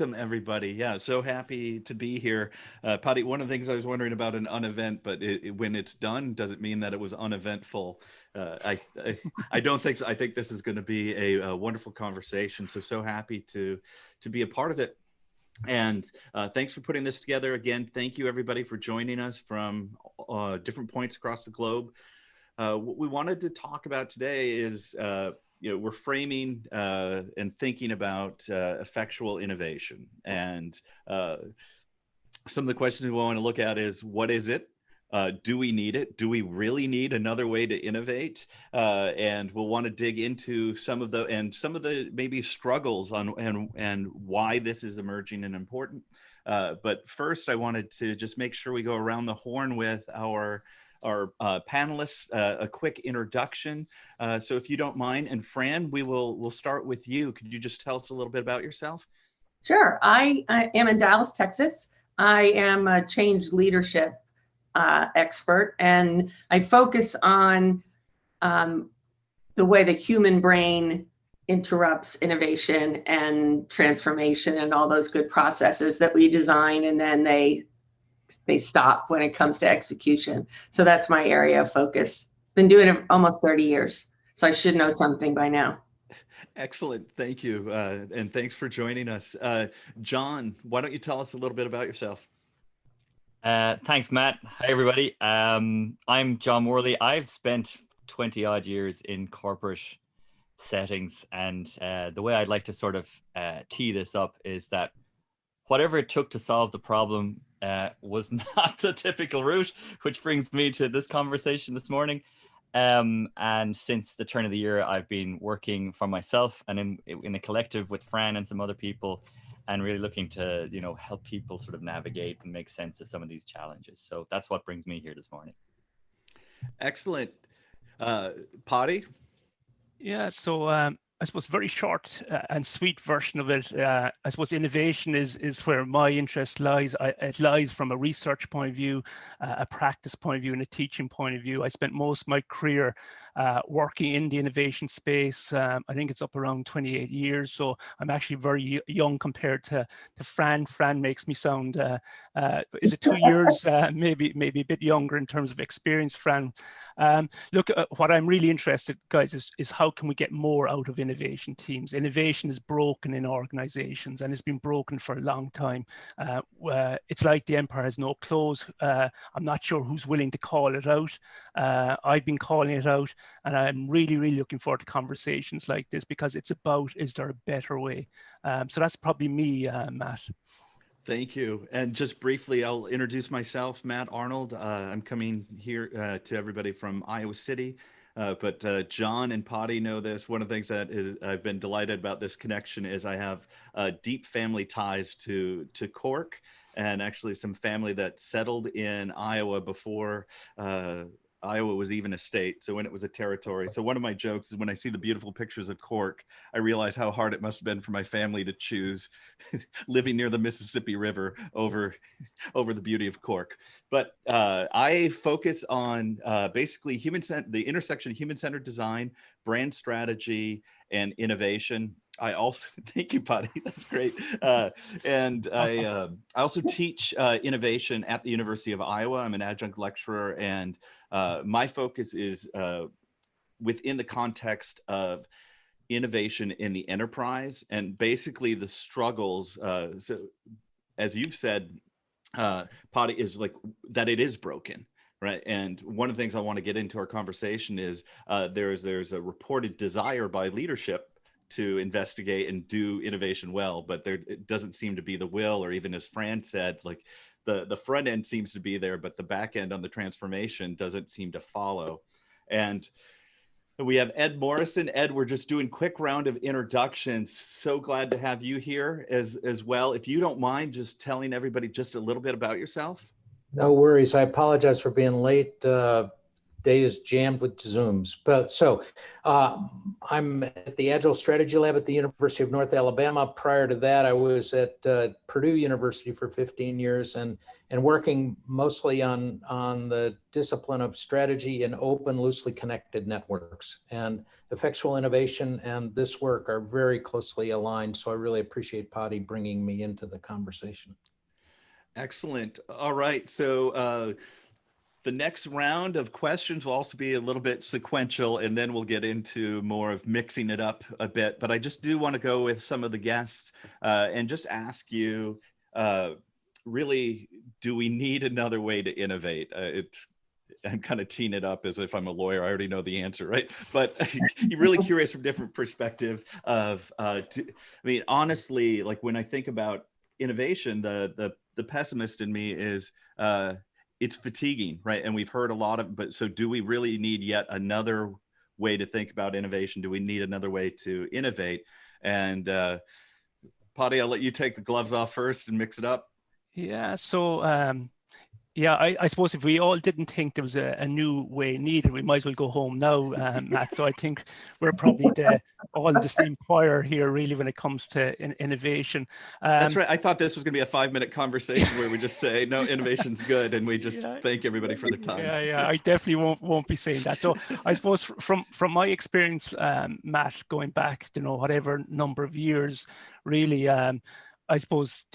welcome everybody. Yeah, so happy to be here. Paidi, one of the things I was wondering about an unevent, but when it's done, does it mean that it was uneventful? I don't think so. I think this is going to be a wonderful conversation. So happy to be a part of it. And thanks for putting this together. Again, thank you everybody for joining us from different points across the globe. What we wanted to talk about today is we're framing and thinking about effectual innovation. And some of the questions we want to look at is, what is it? Do we need it? Do we really need another way to innovate? And we'll want to dig into some of the maybe struggles on and why this is emerging and important. But first, I wanted to just make sure we go around the horn with our panelists, a quick introduction. So if you don't mind, and Fran, we'll start with you. Could you just tell us a little bit about yourself? Sure. I am in Dallas, Texas. I am a change leadership expert, and I focus on the way the human brain interrupts innovation and transformation and all those good processes that we design, and then they stop when it comes to execution. So that's my area of focus. Been doing it almost 30 years, so I should know something by now. Excellent. Thank you. And thanks for joining us. John, why don't you tell us a little bit about yourself? Thanks, Matt. Hi, everybody. I'm John Morley. I've spent 20 odd years in corporate settings. And the way I'd like to sort of tee this up is that whatever it took to solve the problem was not the typical route, which brings me to this conversation this morning. And since the turn of the year, I've been working for myself and in a collective with Fran and some other people, and really looking to, help people sort of navigate and make sense of some of these challenges. So that's what brings me here this morning. Excellent. Paidi? Yeah, so I suppose very short and sweet version of it. I suppose innovation is where my interest lies. It lies from a research point of view, a practice point of view, and a teaching point of view. I spent most of my career working in the innovation space. I think it's up around 28 years. So I'm actually very young compared to Fran. Fran makes me sound, is it 2 years? Maybe a bit younger in terms of experience, Fran. Look, what I'm really interested, guys, is how can we get more out of innovation teams? Innovation is broken in organizations, and it's been broken for a long time. It's like the empire has no clothes. I'm not sure who's willing to call it out. I've been calling it out, and I'm really, really looking forward to conversations like this, because it's about, is there a better way? So that's probably me, Matt. Thank you. And just briefly, I'll introduce myself, Matt Arnold. I'm coming here to everybody from Iowa City. But John and Paidi know this. One of the things that I've been delighted about this connection is I have deep family ties to Cork, and actually some family that settled in Iowa before Iowa was even a state, so when it was a territory. So one of my jokes is when I see the beautiful pictures of Cork, I realize how hard it must have been for my family to choose living near the Mississippi River over the beauty of Cork. But I focus on basically the intersection of human-centered design, brand strategy, and innovation. I also, thank you, Paidi, that's great. And I also teach innovation at the University of Iowa. I'm an adjunct lecturer, and my focus is within the context of innovation in the enterprise, and basically the struggles. So as you've said, Paidi, is like that it is broken. Right. And one of the things I want to get into our conversation is there's a reported desire by leadership to investigate and do innovation well, but it doesn't seem to be the will, or even as Fran said, like the front end seems to be there, but the back end on the transformation doesn't seem to follow. And we have Ed Morrison. Ed, we're just doing a quick round of introductions. So glad to have you here as well. If you don't mind just telling everybody just a little bit about yourself. No worries. I apologize for being late. day is jammed with Zooms. But so I'm at the Agile Strategy Lab at the University of North Alabama. Prior to that, I was at Purdue University for 15 years and working mostly on the discipline of strategy in open, loosely connected networks. And effectual innovation and this work are very closely aligned. So I really appreciate Paidi bringing me into the conversation. Excellent. All right. So the next round of questions will also be a little bit sequential, and then we'll get into more of mixing it up a bit. But I just do want to go with some of the guests and just ask you, really, do we need another way to innovate? I'm kind of teeing it up as if I'm a lawyer. I already know the answer, right? But you're really curious from different perspectives of, I mean, honestly, like when I think about innovation, the pessimist in me is, it's fatiguing, right? And we've heard a lot of, but so do we really need yet another way to think about innovation? Do we need another way to innovate? And Paidi, I'll let you take the gloves off first and mix it up. Yeah, so yeah, I suppose if we all didn't think there was a new way needed, we might as well go home now, Matt. So I think we're probably all in the same choir here, really, when it comes to innovation. That's right. I thought this was going to be a 5-minute conversation where we just say, no, innovation's good. And we just thank everybody for their time. Yeah, I definitely won't be saying that. So I suppose from my experience, Matt, going back, whatever number of years, really, I suppose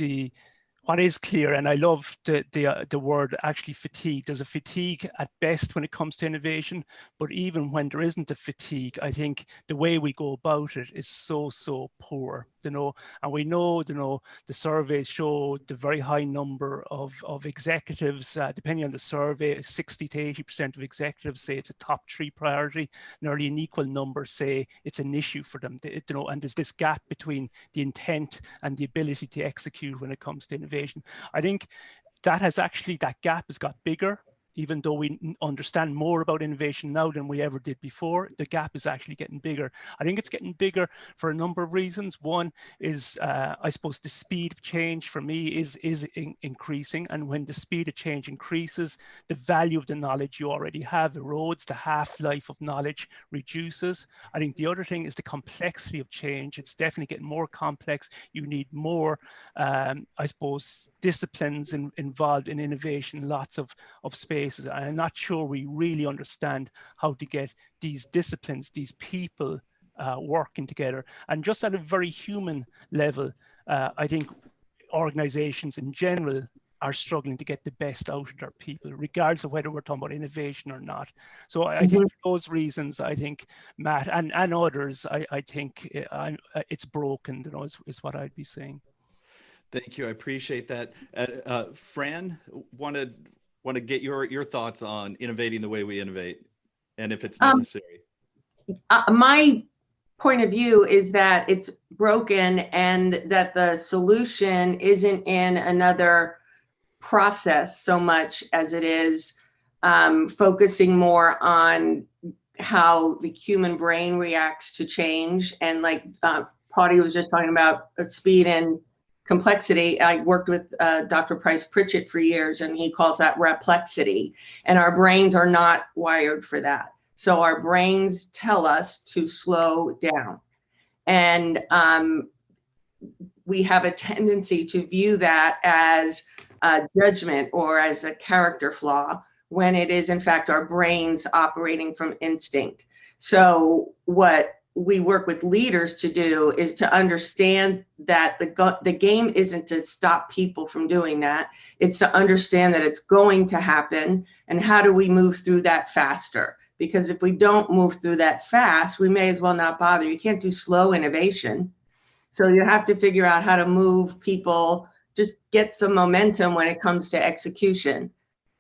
what is clear, and I love the word actually fatigue. There's a fatigue at best when it comes to innovation, but even when there isn't a fatigue, I think the way we go about it is so poor, and we know, the surveys show the very high number of executives, depending on the survey, 60 to 80% of executives say it's a top 3 priority, nearly an equal number say it's an issue for them, and there's this gap between the intent and the ability to execute when it comes to innovation. I think that gap has got bigger, even though we understand more about innovation now than we ever did before. The gap is actually getting bigger. I think it's getting bigger for a number of reasons. One is, I suppose, the speed of change for me is increasing. And when the speed of change increases, the value of the knowledge you already have erodes, the half-life of knowledge reduces. I think the other thing is the complexity of change. It's definitely getting more complex. You need more, I suppose, disciplines involved in innovation, lots of space. I'm not sure we really understand how to get these disciplines, these people working together. And just at a very human level, I think organizations in general are struggling to get the best out of their people, regardless of whether we're talking about innovation or not. So I think for those reasons, I think, Matt, and others, I think it's broken, is what I'd be saying. Thank you. I appreciate that. Fran, want to get your thoughts on innovating the way we innovate, and if it's necessary. My point of view is that it's broken, and that the solution isn't in another process so much as it is focusing more on how the human brain reacts to change. And like Paidi was just talking about speed and complexity. I worked with Dr. Price Pritchett for years, and he calls that replexity. And our brains are not wired for that. So our brains tell us to slow down. And we have a tendency to view that as a judgment or as a character flaw, when it is in fact our brains operating from instinct. So what we work with leaders to do is to understand that the game isn't to stop people from doing that. It's to understand that it's going to happen, and how do we move through that faster? Because if we don't move through that fast, we may as well not bother. You can't do slow innovation. So you have to figure out how to move people, just get some momentum when it comes to execution.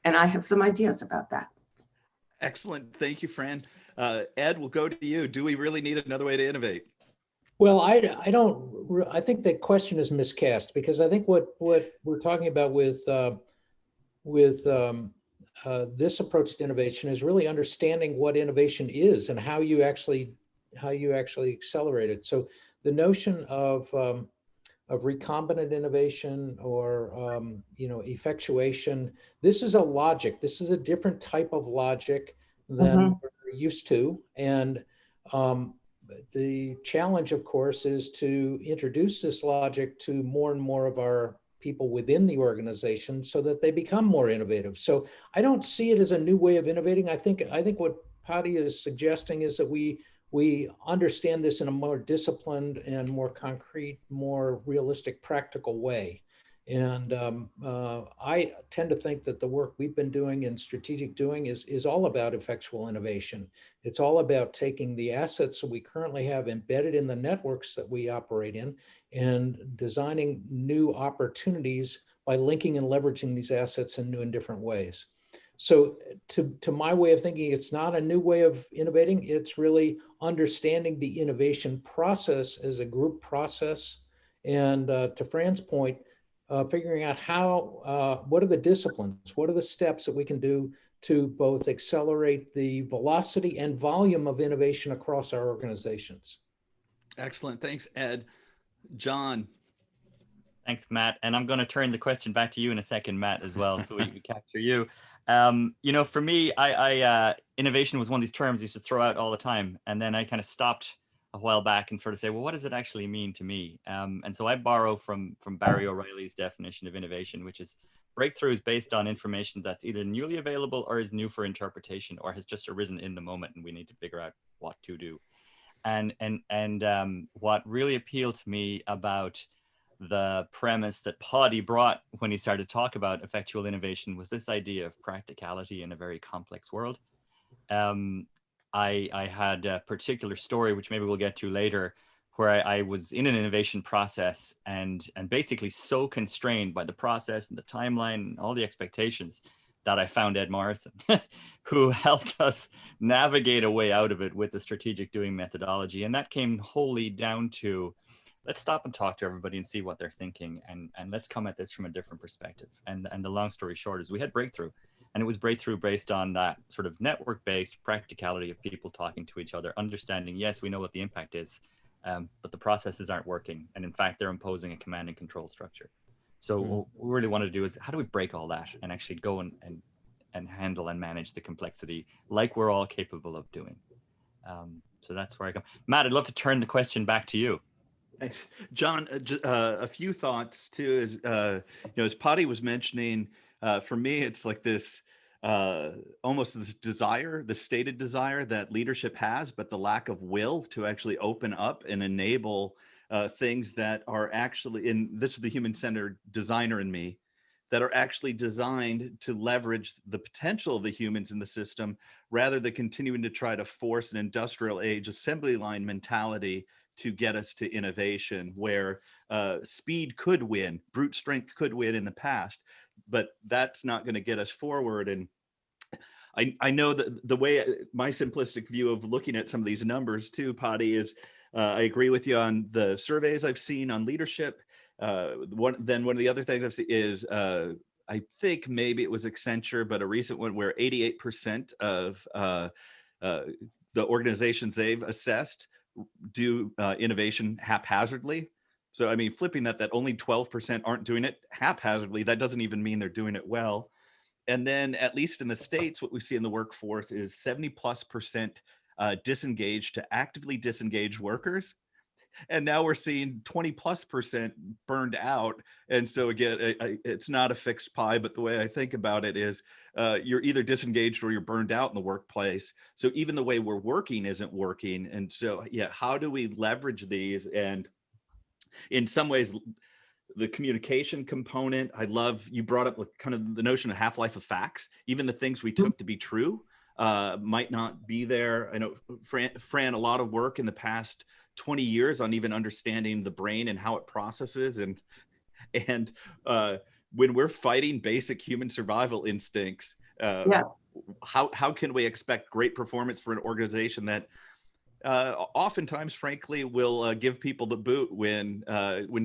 And I have some ideas about that. Excellent. Thank you, Fran. Ed, we'll go to you. Do we really need another way to innovate? Well, I think the question is miscast, because I think what we're talking about with this approach to innovation is really understanding what innovation is and how you actually accelerate it. So the notion of recombinant innovation or effectuation, this is a logic. This is a different type of logic than we're used to. And the challenge, of course, is to introduce this logic to more and more of our people within the organization so that they become more innovative. So I don't see it as a new way of innovating. I think what Paidi is suggesting is that we understand this in a more disciplined and more concrete, more realistic, practical way. And I tend to think that the work we've been doing in strategic doing is all about effectual innovation. It's all about taking the assets that we currently have embedded in the networks that we operate in and designing new opportunities by linking and leveraging these assets in new and different ways. So to my way of thinking, it's not a new way of innovating. It's really understanding the innovation process as a group process. And to Fran's point, figuring out what are the disciplines, what are the steps that we can do to both accelerate the velocity and volume of innovation across our organizations. Excellent. Thanks, Ed. John. Thanks, Matt. And I'm going to turn the question back to you in a second, Matt, as well, so we capture you. For me, innovation was one of these terms I used to throw out all the time. And then I kind of stopped a while back and sort of say, well, what does it actually mean to me? And so I borrow from Barry O'Reilly's definition of innovation, which is breakthroughs based on information that's either newly available or is new for interpretation or has just arisen in the moment, and we need to figure out what to do. And what really appealed to me about the premise that Paidi brought when he started to talk about effectual innovation was this idea of practicality in a very complex world. I had a particular story, which maybe we'll get to later, where I was in an innovation process and basically so constrained by the process and the timeline and all the expectations that I found Ed Morrison, who helped us navigate a way out of it with the strategic doing methodology. And that came wholly down to, let's stop and talk to everybody and see what they're thinking. And let's come at this from a different perspective. And the long story short is we had breakthrough. And it was breakthrough based on that sort of network-based practicality of people talking to each other, understanding, yes, we know what the impact is, but the processes aren't working. And in fact, they're imposing a command and control structure. So what we really want to do is, how do we break all that and actually go and handle and manage the complexity like we're all capable of doing? So that's where I come. Matt, I'd love to turn the question back to you. Thanks, John. A few thoughts too is, as Paidi was mentioning, for me, it's like this, almost this desire, the stated desire that leadership has, but the lack of will to actually open up and enable things that are actually, this is the human-centered designer in me, that are actually designed to leverage the potential of the humans in the system, rather than continuing to try to force an industrial age assembly line mentality to get us to innovation, where speed could win, brute strength could win in the past, but that's not going to get us forward. And I know that the way, my simplistic view of looking at some of these numbers too, Paidi, is I agree with you on the surveys I've seen on leadership. One of the other things I've seen is, I think maybe it was Accenture, but a recent one where 88% of the organizations they've assessed do innovation haphazardly. So, I mean, flipping that only 12% aren't doing it haphazardly, that doesn't even mean they're doing it well. And then, at least in the States, what we see in the workforce is 70+% disengaged to actively disengaged workers. And now we're seeing 20+% burned out. And so again, it's not a fixed pie, but the way I think about it is you're either disengaged or you're burned out in the workplace. So even the way we're working isn't working. And so, yeah, how do we leverage these? And in some ways, the communication component, I love, you brought up kind of the notion of half-life of facts. Even the things we took to be true might not be there. I know, Fran, a lot of work in the past 20 years on even understanding the brain and how it processes. And when we're fighting basic human survival instincts, how can we expect great performance for an organization that oftentimes, frankly, will give people the boot when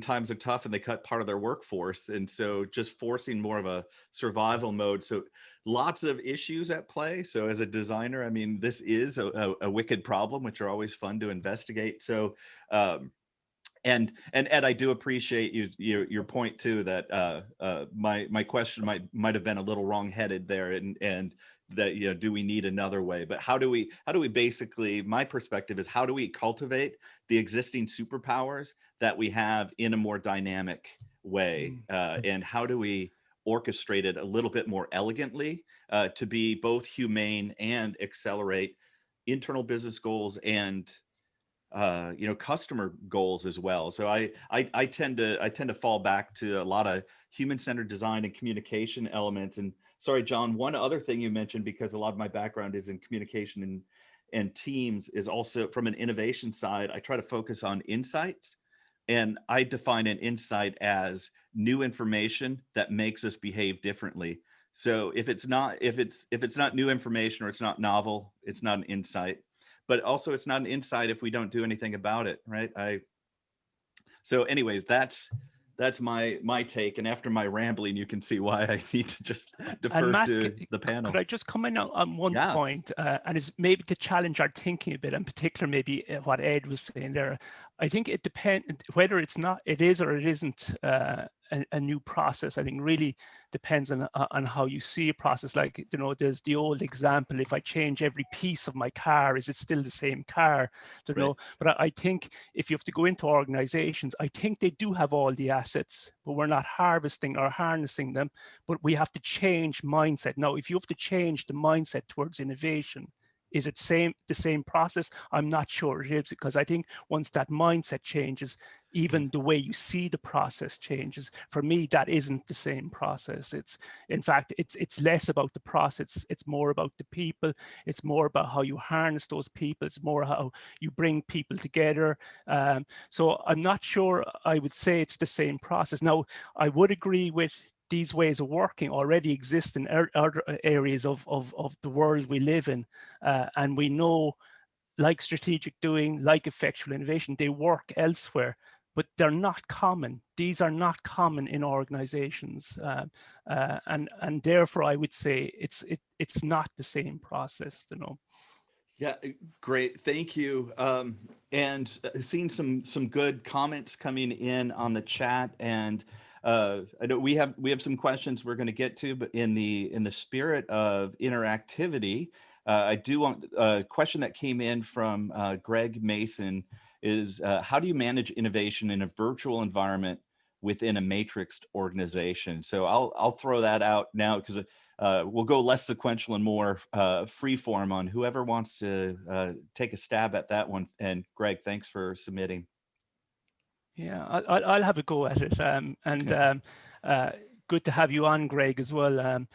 times are tough and they cut part of their workforce? And so just forcing more of a survival mode. So lots of issues at play. So as a designer, I mean, this is a wicked problem, which are always fun to investigate. So And Ed, I do appreciate your point too, that my question might have been a little wrong-headed there, and that, you know, do we need another way? But how do we basically, my perspective is, how do we cultivate the existing superpowers that we have in a more dynamic way, and how do we orchestrate it a little bit more elegantly, to be both humane and accelerate internal business goals and you know, customer goals as well. So I tend to fall back to a lot of human-centered design and communication elements. And sorry, John, one other thing you mentioned, because a lot of my background is in communication and teams, is also from an innovation side. I try to focus on insights, and I define an insight as new information that makes us behave differently. So if it's not new information, or it's not novel, it's not an insight. But also, it's not an insight if we don't do anything about it, right? So anyways, that's my take. And after my rambling, you can see why I need to just defer Matt, to the panel. Could I just come in on one point, and it's maybe to challenge our thinking a bit, in particular, maybe what Ed was saying there. I think it depends whether it is or it isn't a new process. I think really depends on how you see a process. Like, you know, there's the old example: if I change every piece of my car, is it still the same car? You know, but I think if you have to go into organizations, I think they do have all the assets, but we're not harvesting or harnessing them. But we have to change mindset. Now, if you have to change the mindset towards innovation, is it the same process? I'm not sure it is, because I think once that mindset changes, even the way you see the process changes. For me, that isn't the same process. In fact, it's less about the process. It's more about the people. It's more about how you harness those people. It's more how you bring people together. So I'm not sure I would say it's the same process. Now, I would agree with these ways of working already exist in other areas of the world we live in. And we know, like strategic doing, like effectual innovation, they work elsewhere, but they're not common. These are not common in organizations. And therefore, I would say it's not the same process, you know. Yeah, great. Thank you. And seeing some good comments coming in on the chat, and I know we have some questions we're going to get to, but in the spirit of interactivity, I do want a question that came in from Greg Mason is, how do you manage innovation in a virtual environment within a matrixed organization? So I'll throw that out now, because we'll go less sequential and more free form on whoever wants to take a stab at that one. And Greg, thanks for submitting. Yeah, I'll have a go at it. Good to have you on, Greg, as well.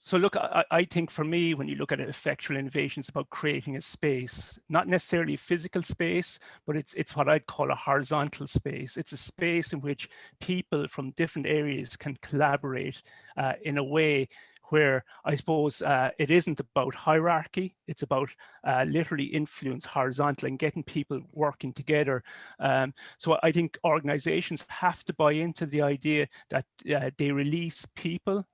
So look, I think for me, when you look at effectual innovation, it's about creating a space, not necessarily a physical space, but it's what I'd call a horizontal space. It's a space in which people from different areas can collaborate in a way where, I suppose, it isn't about hierarchy. It's about literally influence horizontal and getting people working together. So I think organizations have to buy into the idea that they release people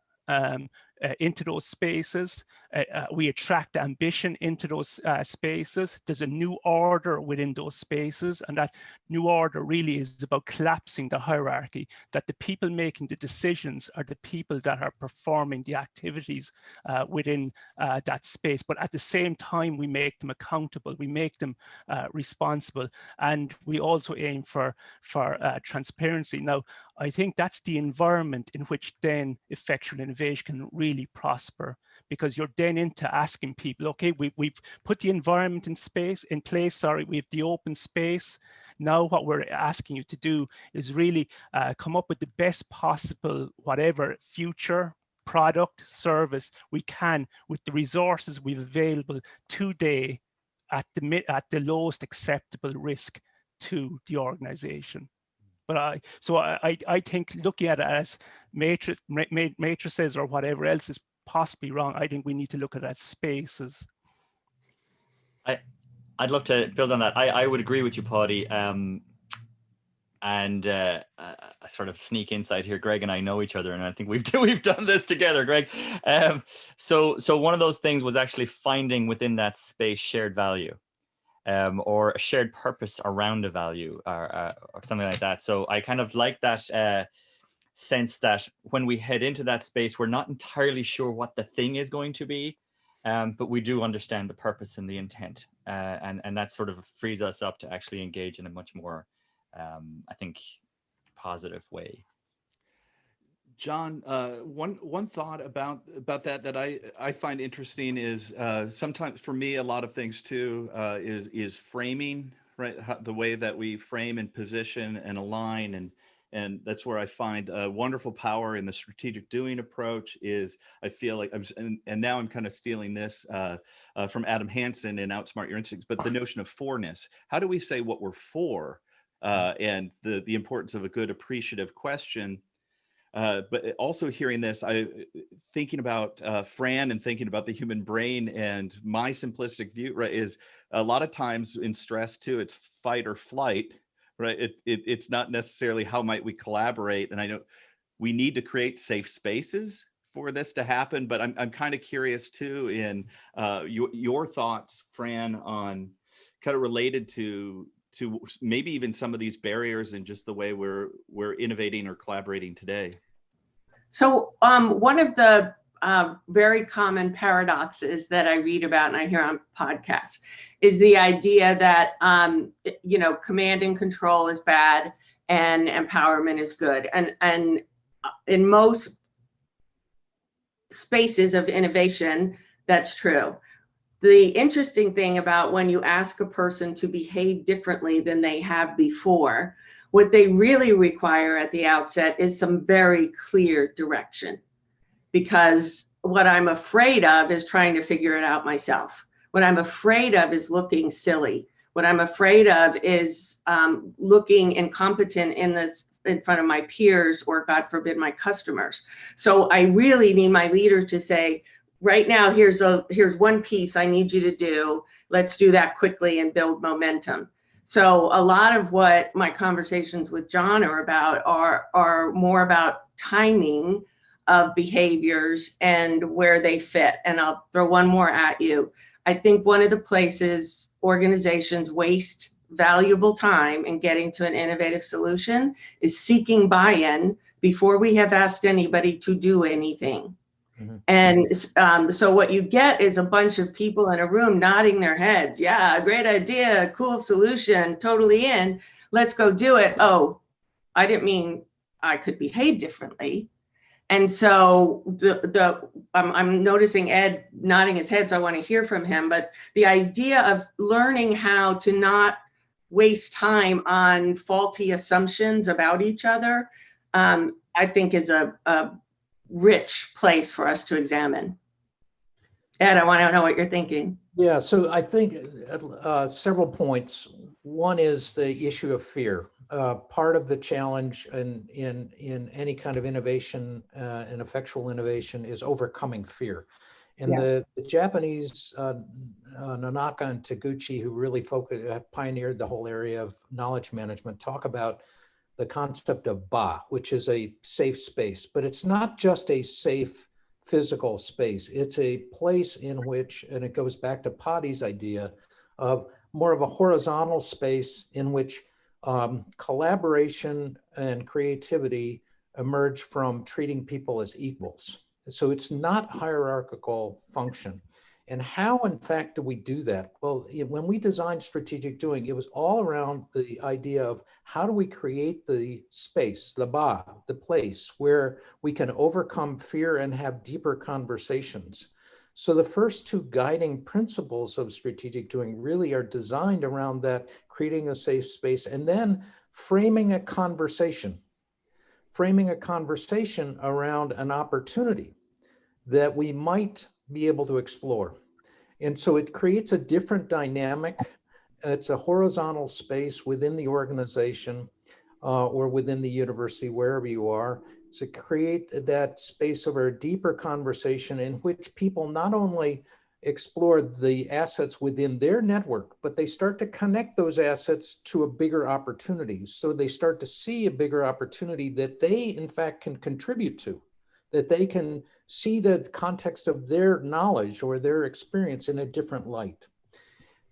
into those spaces. We attract ambition into those spaces. There's a new order within those spaces, and that new order really is about collapsing the hierarchy, that the people making the decisions are the people that are performing the activities within that space. But at the same time, we make them accountable, we make them responsible, and we also aim for transparency. Now, I think that's the environment in which then effectual innovation can really prosper, because you're then into asking people, okay, we've put the environment in place, we have the open space. Now what we're asking you to do is really come up with the best possible, whatever future product, service we can with the resources we've available today at the lowest acceptable risk to the organization. But I think looking at it as matrices or whatever else is possibly wrong. I think we need to look at it as spaces. I'd love to build on that. I would agree with you, Paidi. And a sort of sneak insight here, Greg and I know each other, and I think we've done this together, Greg. So one of those things was actually finding within that space shared value. or a shared purpose around a value, or something like that. So I kind of like that sense that when we head into that space, we're not entirely sure what the thing is going to be, but we do understand the purpose and the intent, and that sort of frees us up to actually engage in a much more, I think, positive way. John, one thought about that I find interesting is sometimes for me a lot of things too is framing, right? The way that we frame and position and align, and that's where I find wonderful power in the strategic doing approach. Is I feel like and now I'm kind of stealing this from Adam Hansen in Outsmart Your Instincts, but the notion of forness. How do we say what we're for, and the importance of a good appreciative question. But also hearing this, thinking about Fran and thinking about the human brain, and my simplistic view, right, is a lot of times in stress too, it's fight or flight, right? It's not necessarily how might we collaborate. And I know we need to create safe spaces for this to happen, but I'm kind of curious too in your thoughts, Fran, on kind of related to maybe even some of these barriers and just the way we're innovating or collaborating today. So one of the very common paradoxes that I read about and I hear on podcasts is the idea that, command and control is bad and empowerment is good. And in most spaces of innovation, that's true. The interesting thing about when you ask a person to behave differently than they have before, what they really require at the outset is some very clear direction. Because what I'm afraid of is trying to figure it out myself. What I'm afraid of is looking silly. What I'm afraid of is looking incompetent in front of my peers, or God forbid, my customers. So I really need my leaders to say, right now, here's one piece I need you to do. Let's do that quickly and build momentum. So a lot of what my conversations with John are about are more about timing of behaviors and where they fit. And I'll throw one more at you. I think one of the places organizations waste valuable time in getting to an innovative solution is seeking buy-in before we have asked anybody to do anything. Mm-hmm. And so what you get is a bunch of people in a room nodding their heads. Yeah, great idea, cool solution, totally in. Let's go do it. Oh, I didn't mean I could behave differently. And so I'm noticing Ed nodding his head, so I want to hear from him. But the idea of learning how to not waste time on faulty assumptions about each other, I think is a rich place for us to examine. Ed, I want to know what you're thinking. Yeah, so I think several points. One is the issue of fear. Part of the challenge in any kind of innovation and effectual innovation is overcoming fear. And yeah. the Japanese Nanaka and Taguchi, who really pioneered the whole area of knowledge management, talk about the concept of ba, which is a safe space, but it's not just a safe physical space. It's a place in which, and it goes back to Paidi's idea of more of a horizontal space in which collaboration and creativity emerge from treating people as equals. So it's not hierarchical function. And how, in fact, do we do that? Well, when we designed strategic doing, it was all around the idea of how do we create the space, the ba, the place where we can overcome fear and have deeper conversations. So the first two guiding principles of strategic doing really are designed around that, creating a safe space, and then framing a conversation around an opportunity that we might be able to explore. And so it creates a different dynamic. It's a horizontal space within the organization or within the university, wherever you are, to create that space of a deeper conversation in which people not only explore the assets within their network, but they start to connect those assets to a bigger opportunity. So they start to see a bigger opportunity that they, in fact, can contribute to, that they can see the context of their knowledge or their experience in a different light.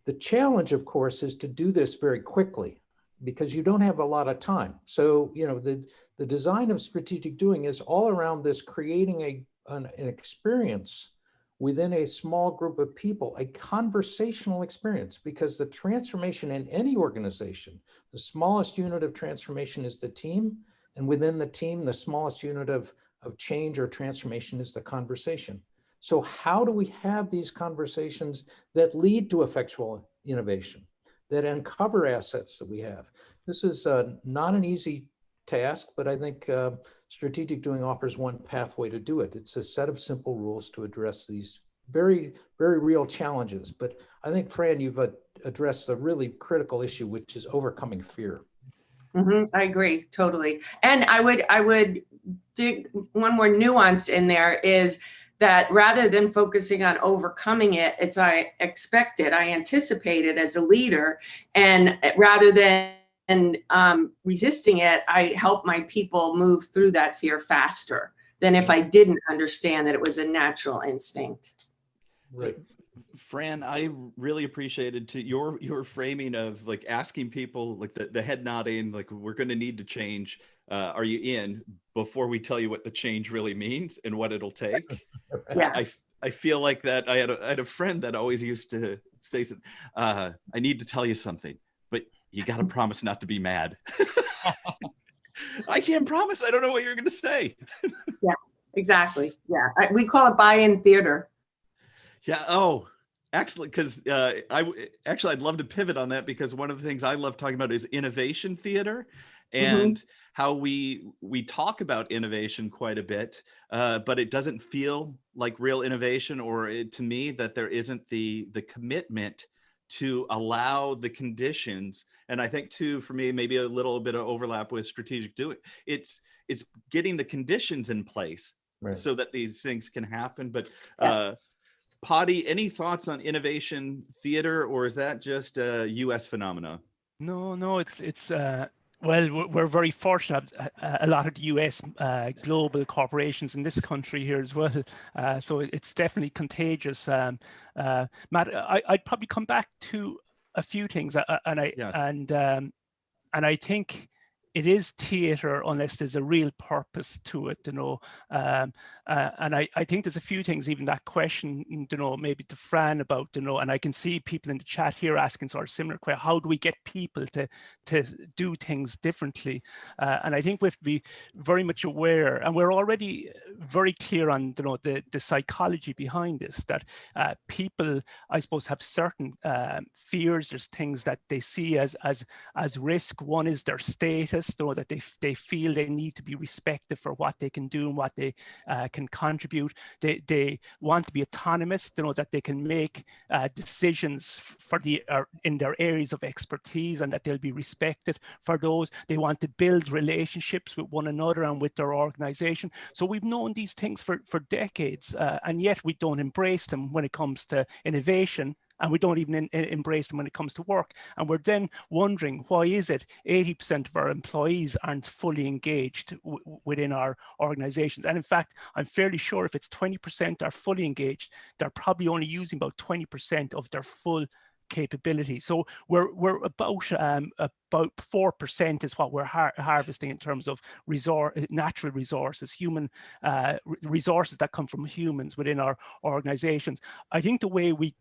The challenge, of course, is to do this very quickly because you don't have a lot of time. So, the design of strategic doing is all around this creating an experience within a small group of people, a conversational experience, because the transformation in any organization, the smallest unit of transformation is the team. And within the team, the smallest unit of change or transformation is the conversation. So how do we have these conversations that lead to effectual innovation, that uncover assets that we have? This is not an easy task, but I think strategic doing offers one pathway to do it. It's a set of simple rules to address these very, very real challenges. But I think, Fran, you've addressed a really critical issue, which is overcoming fear. I agree totally. And I would do one more nuance in there is that rather than focusing on overcoming it, it's I anticipated as a leader, and rather than resisting it, I help my people move through that fear faster than if I didn't understand that it was a natural instinct. Right. Fran, I really appreciated your framing of like asking people, like the head nodding, like we're going to need to change. Are you in, before we tell you what the change really means and what it'll take? Yeah. I feel like that. I had a friend that always used to say, I need to tell you something, but you got to promise not to be mad. I can't promise. I don't know what you're going to say. Yeah, exactly. Yeah. We call it buy-in theater. Yeah. Oh, excellent. Because I'd love to pivot on that, because one of the things I love talking about is innovation theater, and how we talk about innovation quite a bit, but it doesn't feel like real innovation, or to me that there isn't the commitment to allow the conditions. And I think too, for me, maybe a little bit of overlap with strategic doing. It's getting the conditions in place, right, so that these things can happen. But Paidi, any thoughts on innovation theater, or is that just a US phenomena? No, it's well, we're very fortunate. A lot of the US global corporations in this country here as well. So it's definitely contagious. Matt, I'd probably come back to a few things, and I think it is theatre unless there's a real purpose to it, and I think there's a few things, even that question, maybe to Fran about, and I can see people in the chat here asking sort of similar question, how do we get people to do things differently? And I think we have to be very much aware, and we're already very clear on, the psychology behind this, that people, I suppose, have certain fears. There's things that they see as risk. One is their status, that they feel they need to be respected for what they can do and what they can contribute. They want to be autonomous, that they can make decisions for in their areas of expertise, and that they'll be respected for those. They want to build relationships with one another and with their organization. So we've known these things for decades, and yet we don't embrace them when it comes to innovation. And we don't even embrace them when it comes to work. And we're then wondering, why is it 80% of our employees aren't fully engaged within our organizations? And in fact, I'm fairly sure if it's 20% are fully engaged, they're probably only using about 20% of their full capability. So we're about 4% is what we're harvesting in terms of natural resources, human resources that come from humans within our organizations. I think the way we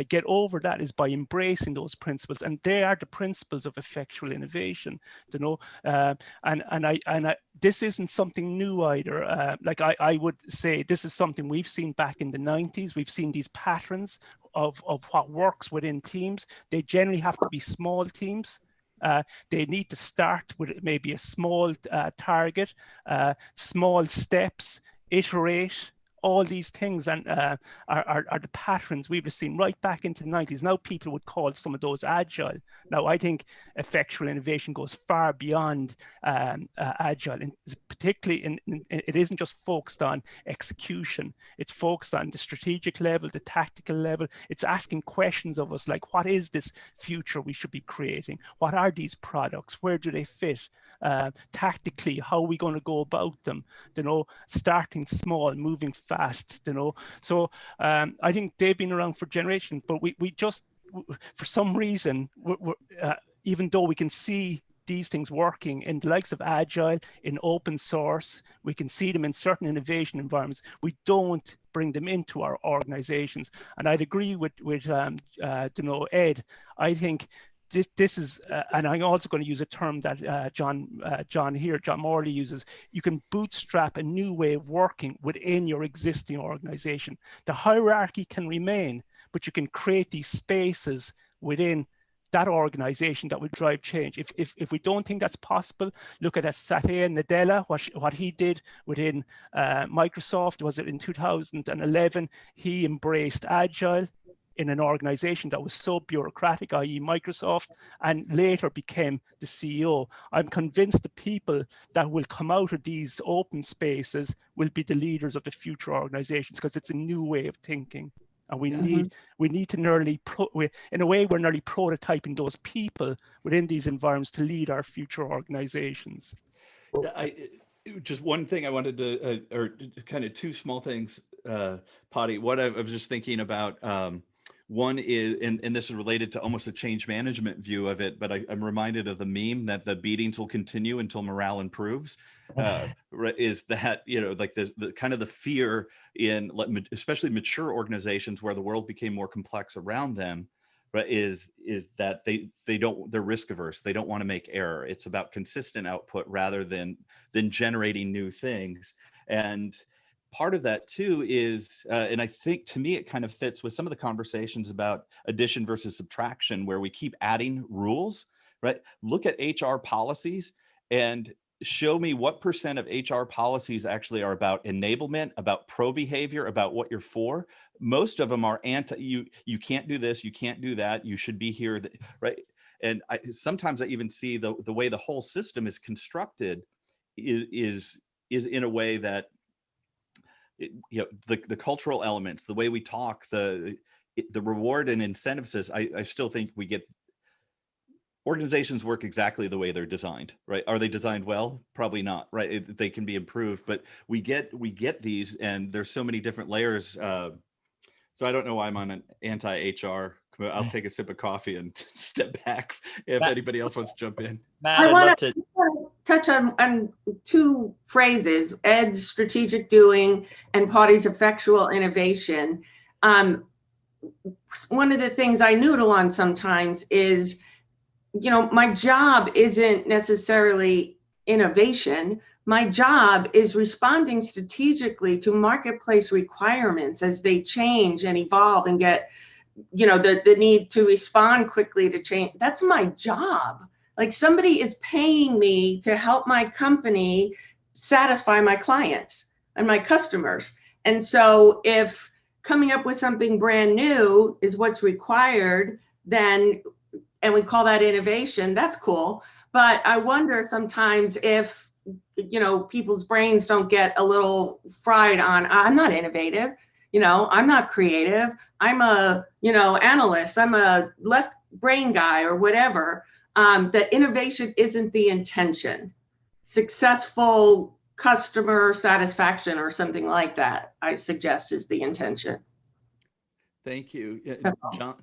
get over that is by embracing those principles, and they are the principles of effectual innovation. And this isn't something new either. Like I would say, this is something we've seen back in the 90s. We've seen these patterns of what works within teams. They generally have to be small teams. They need to start with maybe a small target, small steps, iterate. All these things and are the patterns we've seen right back into the 90s. Now people would call some of those agile. Now I think effectual innovation goes far beyond agile, and particularly it isn't just focused on execution. It's focused on the strategic level, the tactical level. It's asking questions of us like, what is this future we should be creating? What are these products? Where do they fit? Tactically, how are we going to go about them? Starting small, moving fast. So I think they've been around for generations, but we just for some reason, even though we can see these things working in the likes of Agile, in open source, we can see them in certain innovation environments, we don't bring them into our organizations. And I'd agree with Ed. I think this is, and I'm also going to use a term that John Morley uses. You can bootstrap a new way of working within your existing organization. The hierarchy can remain, but you can create these spaces within that organization that will drive change. If we don't think that's possible, look at Satya Nadella, what he did within Microsoft. Was it in 2011? He embraced Agile in an organization that was so bureaucratic, i.e. Microsoft, and later became the CEO. I'm convinced the people that will come out of these open spaces will be the leaders of the future organizations, because it's a new way of thinking. And we need to nearly, in a way, we're nearly prototyping those people within these environments to lead our future organizations. Just one thing I wanted to, or kind of two small things, Paidi. What I was just thinking about, one is, and this is related to almost a change management view of it, but I'm reminded of the meme that the beatings will continue until morale improves. Is that, like the kind of the fear in especially mature organizations where the world became more complex around them, right, is that they're risk averse. They don't want to make error. It's about consistent output rather than generating new things. And part of that too is, and I think to me it kind of fits with some of the conversations about addition versus subtraction, where we keep adding rules, right? Look at HR policies and show me what % of HR policies actually are about enablement, about pro behavior, about what you're for. Most of them are you can't do this, you can't do that, you should be here, right? And sometimes I even see the way the whole system is constructed is in a way that, the cultural elements, the way we talk, the reward and incentive system, I still think we get organizations work exactly the way they're designed, right? Are they designed well? Probably not, right? They can be improved, but we get these, and there's so many different layers. So I don't know why I'm on an anti-HR. I'll take a sip of coffee and step back if anybody else wants to jump in. Matt, I I'd want love to to touch on two phrases: Ed's strategic doing and Paidi's effectual innovation. One of the things I noodle on sometimes is, my job isn't necessarily innovation. My job is responding strategically to marketplace requirements as they change and evolve and get, the need to respond quickly to change. That's my job. Like, somebody is paying me to help my company satisfy my clients and my customers. And so if coming up with something brand new is what's required, then, and we call that innovation, that's cool. But I wonder sometimes if, people's brains don't get a little fried on, I'm not innovative, I'm not creative, I'm a, analyst, I'm a left brain guy or whatever. That innovation isn't the intention. Successful customer satisfaction or something like that, I suggest, is the intention. Thank you, John.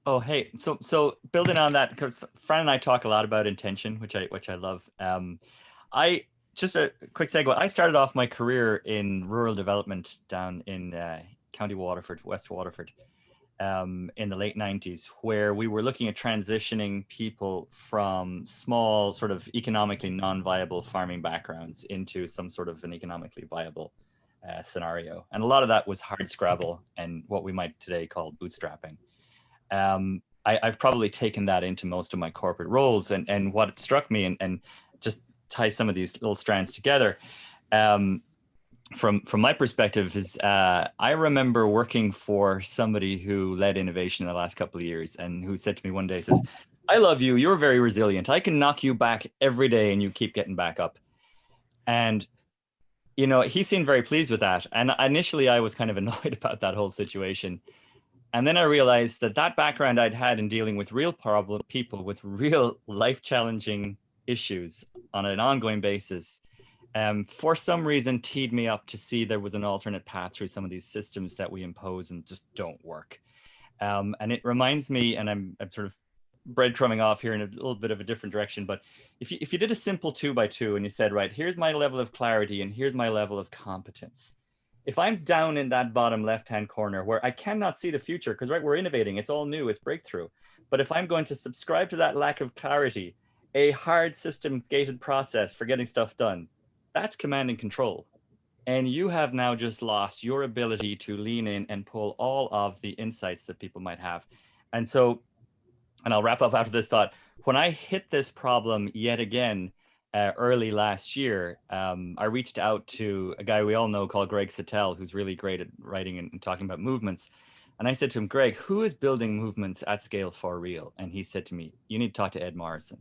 Oh, hey, so building on that, because Fran and I talk a lot about intention, which I love. I just a quick segue. I started off my career in rural development down in County Waterford, West Waterford, in the late 90s, where we were looking at transitioning people from small, sort of economically non-viable farming backgrounds into some sort of an economically viable scenario. And a lot of that was hard scrabble and what we might today call bootstrapping. I've probably taken that into most of my corporate roles, and what struck me and just ties some of these little strands together from my perspective is I remember working for somebody who led innovation in the last couple of years, and who said to me one day, says, "I love you, you're very resilient, I can knock you back every day and you keep getting back up." And he seemed very pleased with that, and initially I was kind of annoyed about that whole situation. And then I realized that background I'd had in dealing with real people with real life-challenging issues on an ongoing basis, for some reason teed me up to see there was an alternate path through some of these systems that we impose and just don't work. And it reminds me, and I'm sort of breadcrumbing off here in a little bit of a different direction, but if you did a simple 2x2 and you said, right, here's my level of clarity and here's my level of competence. If I'm down in that bottom left-hand corner where I cannot see the future, because right, we're innovating, it's all new, it's breakthrough. But if I'm going to subscribe to that lack of clarity, a hard system gated process for getting stuff done, that's command and control. And you have now just lost your ability to lean in and pull all of the insights that people might have. And so, and I'll wrap up after this thought, when I hit this problem yet again, early last year, I reached out to a guy we all know called Greg Sattel, who's really great at writing and talking about movements. And I said to him, Greg, who is building movements at scale for real? And he said to me, you need to talk to Ed Morrison.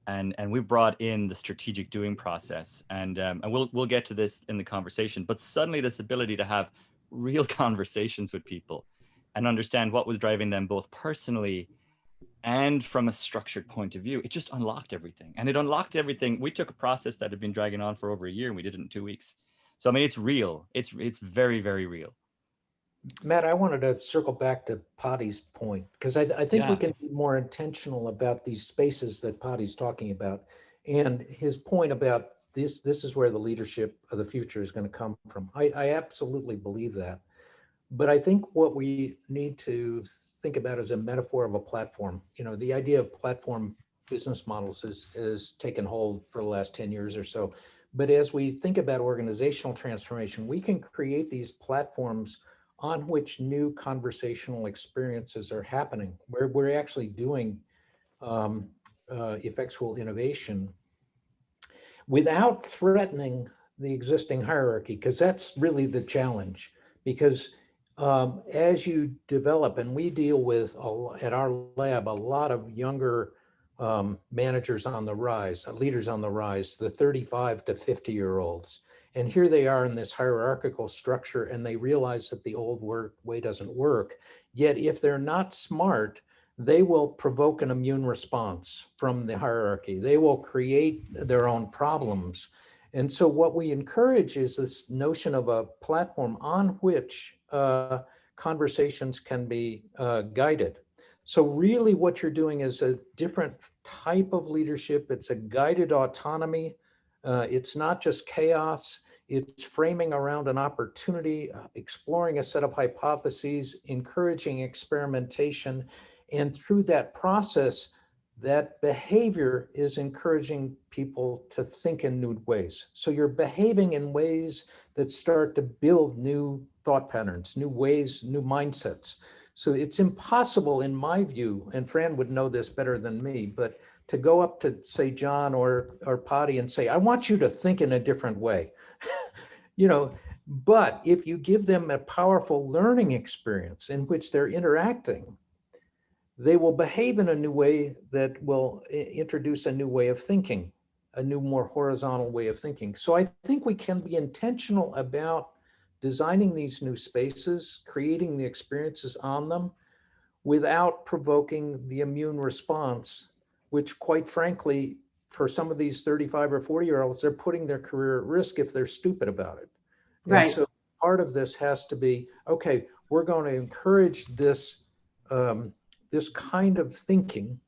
And we brought in the strategic doing process. And we'll get to this in the conversation. But suddenly this ability to have real conversations with people and understand what was driving them both personally and from a structured point of view, it just unlocked everything. And it unlocked everything. We took a process that had been dragging on for over a year and we did it in 2 weeks. So, I mean, it's real. It's very, very real. Matt, I wanted to circle back to Paidi's point, because I think we can be more intentional about these spaces that Paidi's talking about. And his point about this is where the leadership of the future is going to come from. I absolutely believe that. But I think what we need to think about is a metaphor of a platform. You know, the idea of platform business models is taken hold for the last 10 years or so. But as we think about organizational transformation, we can create these platforms on which new conversational experiences are happening, where we're actually doing effectual innovation without threatening the existing hierarchy, because that's really the challenge. Because as you develop, and we deal with at our lab a lot of younger managers on the rise, leaders on the rise, the 35 to 50-year-olds. And here they are in this hierarchical structure, and they realize that the old way doesn't work. Yet if they're not smart, they will provoke an immune response from the hierarchy. They will create their own problems. And so what we encourage is this notion of a platform on which conversations can be guided. So really what you're doing is a different type of leadership. It's a guided autonomy. It's not just chaos. It's framing around an opportunity, exploring a set of hypotheses, encouraging experimentation. And through that process, that behavior is encouraging people to think in new ways. So you're behaving in ways that start to build new thought patterns, new ways, new mindsets. So it's impossible, in my view, and Fran would know this better than me, but to go up to, say, John or Paidi and say, I want you to think in a different way. You know, but if you give them a powerful learning experience in which they're interacting, they will behave in a new way that will introduce a new way of thinking, a new, more horizontal way of thinking. So I think we can be intentional about designing these new spaces, creating the experiences on them without provoking the immune response, which quite frankly, for some of these 35 or 40-year-olds, they're putting their career at risk if they're stupid about it. Right. And so part of this has to be, okay, we're going to encourage this, this kind of thinking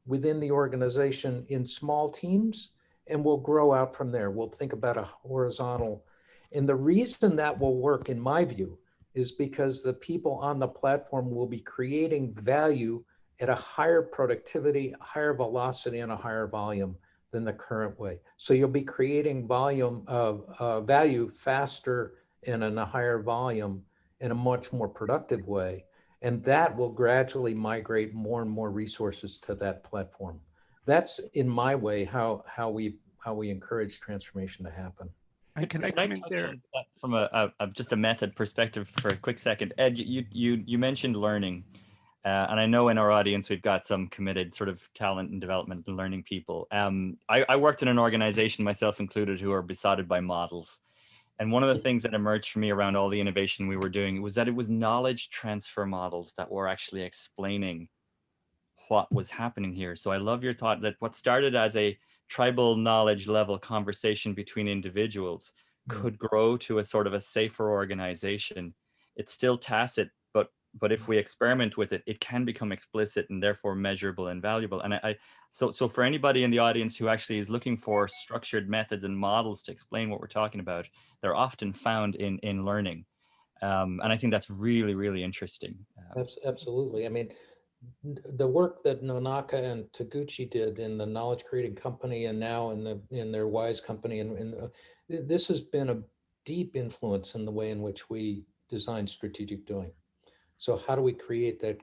within the organization in small teams, and we'll grow out from there. We'll think about a horizontal. And the reason that will work, in my view, is because the people on the platform will be creating value at a higher productivity, a higher velocity, and a higher volume than the current way. So you'll be creating volume of value faster and in a higher volume in a much more productive way. And that will gradually migrate more and more resources to that platform. That's, in my way, how we encourage transformation to happen. And can I come in there from just a method perspective for a quick second? Ed, you mentioned learning, and I know in our audience we've got some committed sort of talent and development and learning people. I worked in an organization, myself included, who are besotted by models. And one of the things that emerged for me around all the innovation we were doing was that it was knowledge transfer models that were actually explaining what was happening here. So I love your thought that what started as a tribal knowledge level conversation between individuals could grow to a sort of a safer organization. It's still tacit, but but if we experiment with it, it can become explicit and therefore measurable and valuable. And so for anybody in the audience who actually is looking for structured methods and models to explain what we're talking about, they're often found in learning. And I think that's really, really interesting. Absolutely. I mean, the work that Nonaka and Taguchi did in the Knowledge Creating Company, and now in their WISE company, and this has been a deep influence in the way in which we design strategic doing. So how do we create that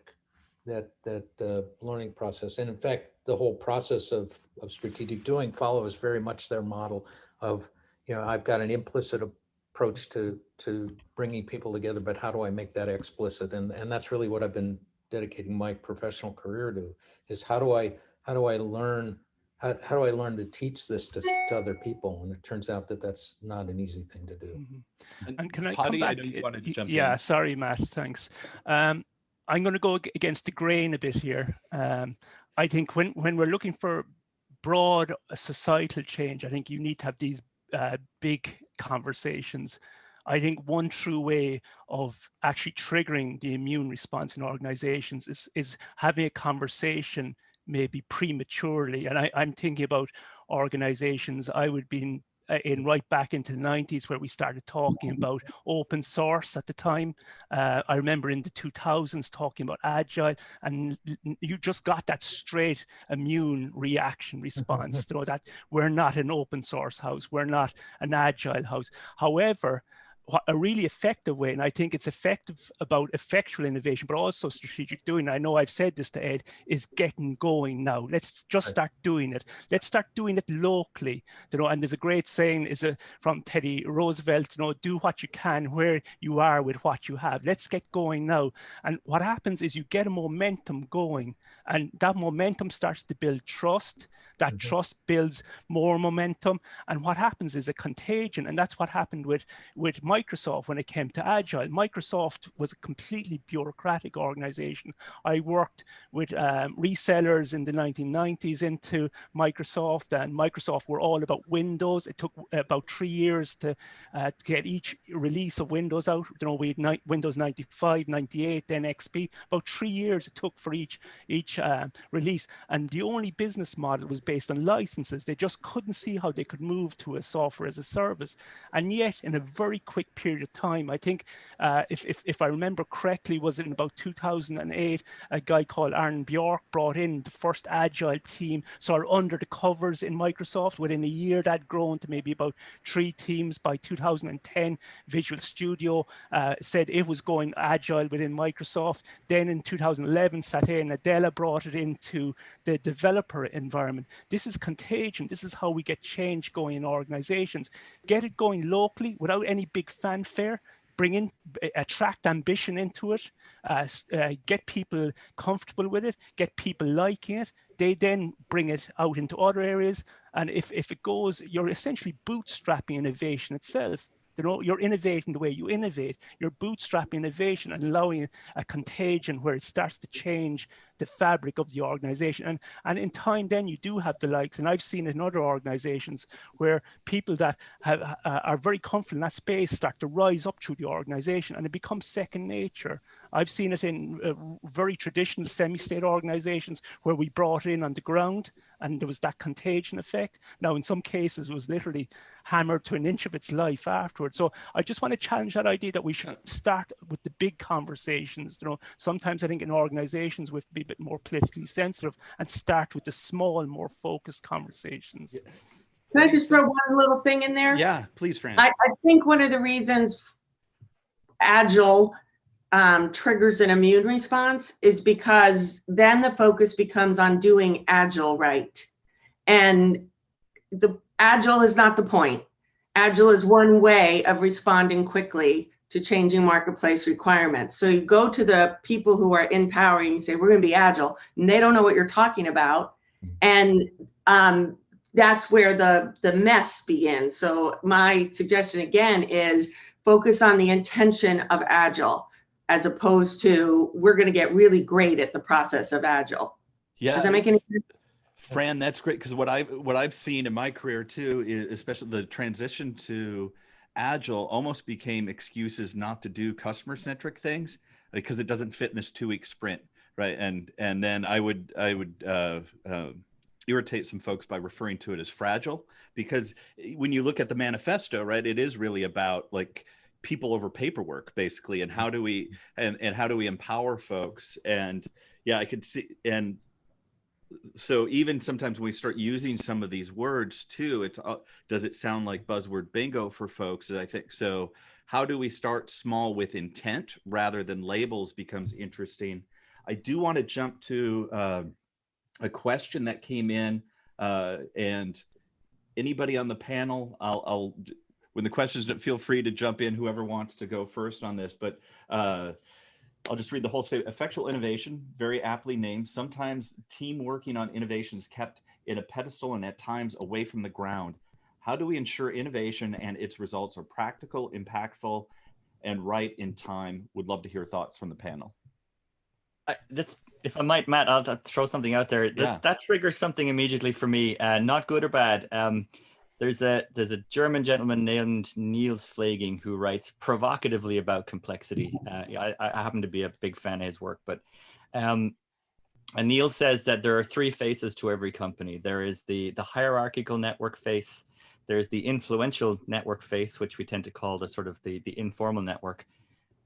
learning process? And in fact, the whole process of strategic doing follows very much their model of, I've got an implicit approach to bringing people together, but how do I make that explicit? And that's really what I've been dedicating my professional career to, is how do I learn to teach this to other people? And it turns out that that's not an easy thing to do. Mm-hmm. And can I Paidi, come back? I know you wanted to jump yeah, in. sorry, Matt, thanks. I'm going to go against the grain a bit here. I think when we're looking for broad societal change, I think you need to have these big conversations. I think one true way of actually triggering the immune response in organizations is having a conversation maybe prematurely. And I'm thinking about organizations I would be in right back into the 90s, where we started talking about open source at the time. I remember in the 2000s talking about agile, and you just got that straight immune reaction response, that we're not an open source house, we're not an agile house. However, a really effective way, and I think it's effective about effectual innovation, but also strategic doing. I know I've said this to Ed, is getting going now. Let's just start doing it. Let's start doing it locally. And there's a great saying from Teddy Roosevelt, do what you can where you are with what you have. Let's get going now. And what happens is you get a momentum going, and that momentum starts to build trust. That trust builds more momentum. And what happens is a contagion. And that's what happened with Microsoft when it came to Agile. Microsoft was a completely bureaucratic organization. I worked with resellers in the 1990s into Microsoft, and Microsoft were all about Windows. It took about 3 years to get each release of Windows out. We had Windows 95, 98, then XP. About 3 years it took for each release. And the only business model was based on licenses. They just couldn't see how they could move to a software as a service. And yet, in a very quick period of time, I think, if I remember correctly, was it in about 2008, a guy called Arnold brought in the first agile team, sort of under the covers in Microsoft. Within a year, that grown to maybe about 3 teams. By 2010, Visual Studio said it was going agile within Microsoft. Then in 2011, Satya Nadella brought it into the developer environment. This is contagion. This is how we get change going in organizations. Get it going locally without any big fanfare. Attract ambition into it, get people comfortable with it, get people liking it. They then bring it out into other areas. And if it goes, you're essentially bootstrapping innovation itself. You're innovating the way you innovate. You're bootstrapping innovation and allowing a contagion where it starts to change the fabric of the organization. And in time, then you do have the likes, and I've seen it in other organizations where people that are very comfortable in that space start to rise up through the organization, and it becomes second nature. I've seen it in very traditional semi-state organizations where we brought it in on the ground, and there was that contagion effect. Now, in some cases, it was literally hammered to an inch of its life afterwards. So I just want to challenge that idea that we should start with the big conversations. Sometimes I think in organizations we have to be a bit more politically sensitive and start with the small, more focused conversations. Yeah. Can I just throw one little thing in there? Yeah, please, Fran. I think one of the reasons Agile triggers an immune response is because then the focus becomes on doing Agile right. And the Agile is not the point. Agile is one way of responding quickly to changing marketplace requirements. So you go to the people who are in power and you say, we're going to be Agile, and they don't know what you're talking about. And that's where the mess begins. So my suggestion again is focus on the intention of Agile, as opposed to we're going to get really great at the process of Agile. Yeah. Does that make any sense? Fran, that's great, because what I've seen in my career too is especially the transition to Agile almost became excuses not to do customer-centric things because it doesn't fit in this 2-week sprint, right? And then I would irritate some folks by referring to it as fragile, because when you look at the manifesto, right, it is really about like people over paperwork, basically, and how do we how do we empower folks? And yeah, I could see. And so even sometimes when we start using some of these words too, it's does it sound like buzzword bingo for folks? I think so. How do we start small with intent rather than labels becomes interesting. I do want to jump to a question that came in, and anybody on the panel, I'll when the questions, feel free to jump in, whoever wants to go first on this, but I'll just read the whole statement. Effectual innovation, very aptly named. Sometimes team working on innovation is kept in a pedestal and at times away from the ground. How do we ensure innovation and its results are practical, impactful, and right in time? Would love to hear thoughts from the panel. If I might, Matt, I'll throw something out there. That triggers something immediately for me, not good or bad. There's a German gentleman named Niels Flaging who writes provocatively about complexity. I happen to be a big fan of his work, but and Niels says that there are 3 faces to every company. There is the hierarchical network face. There's the influential network face, which we tend to call the sort of the informal network.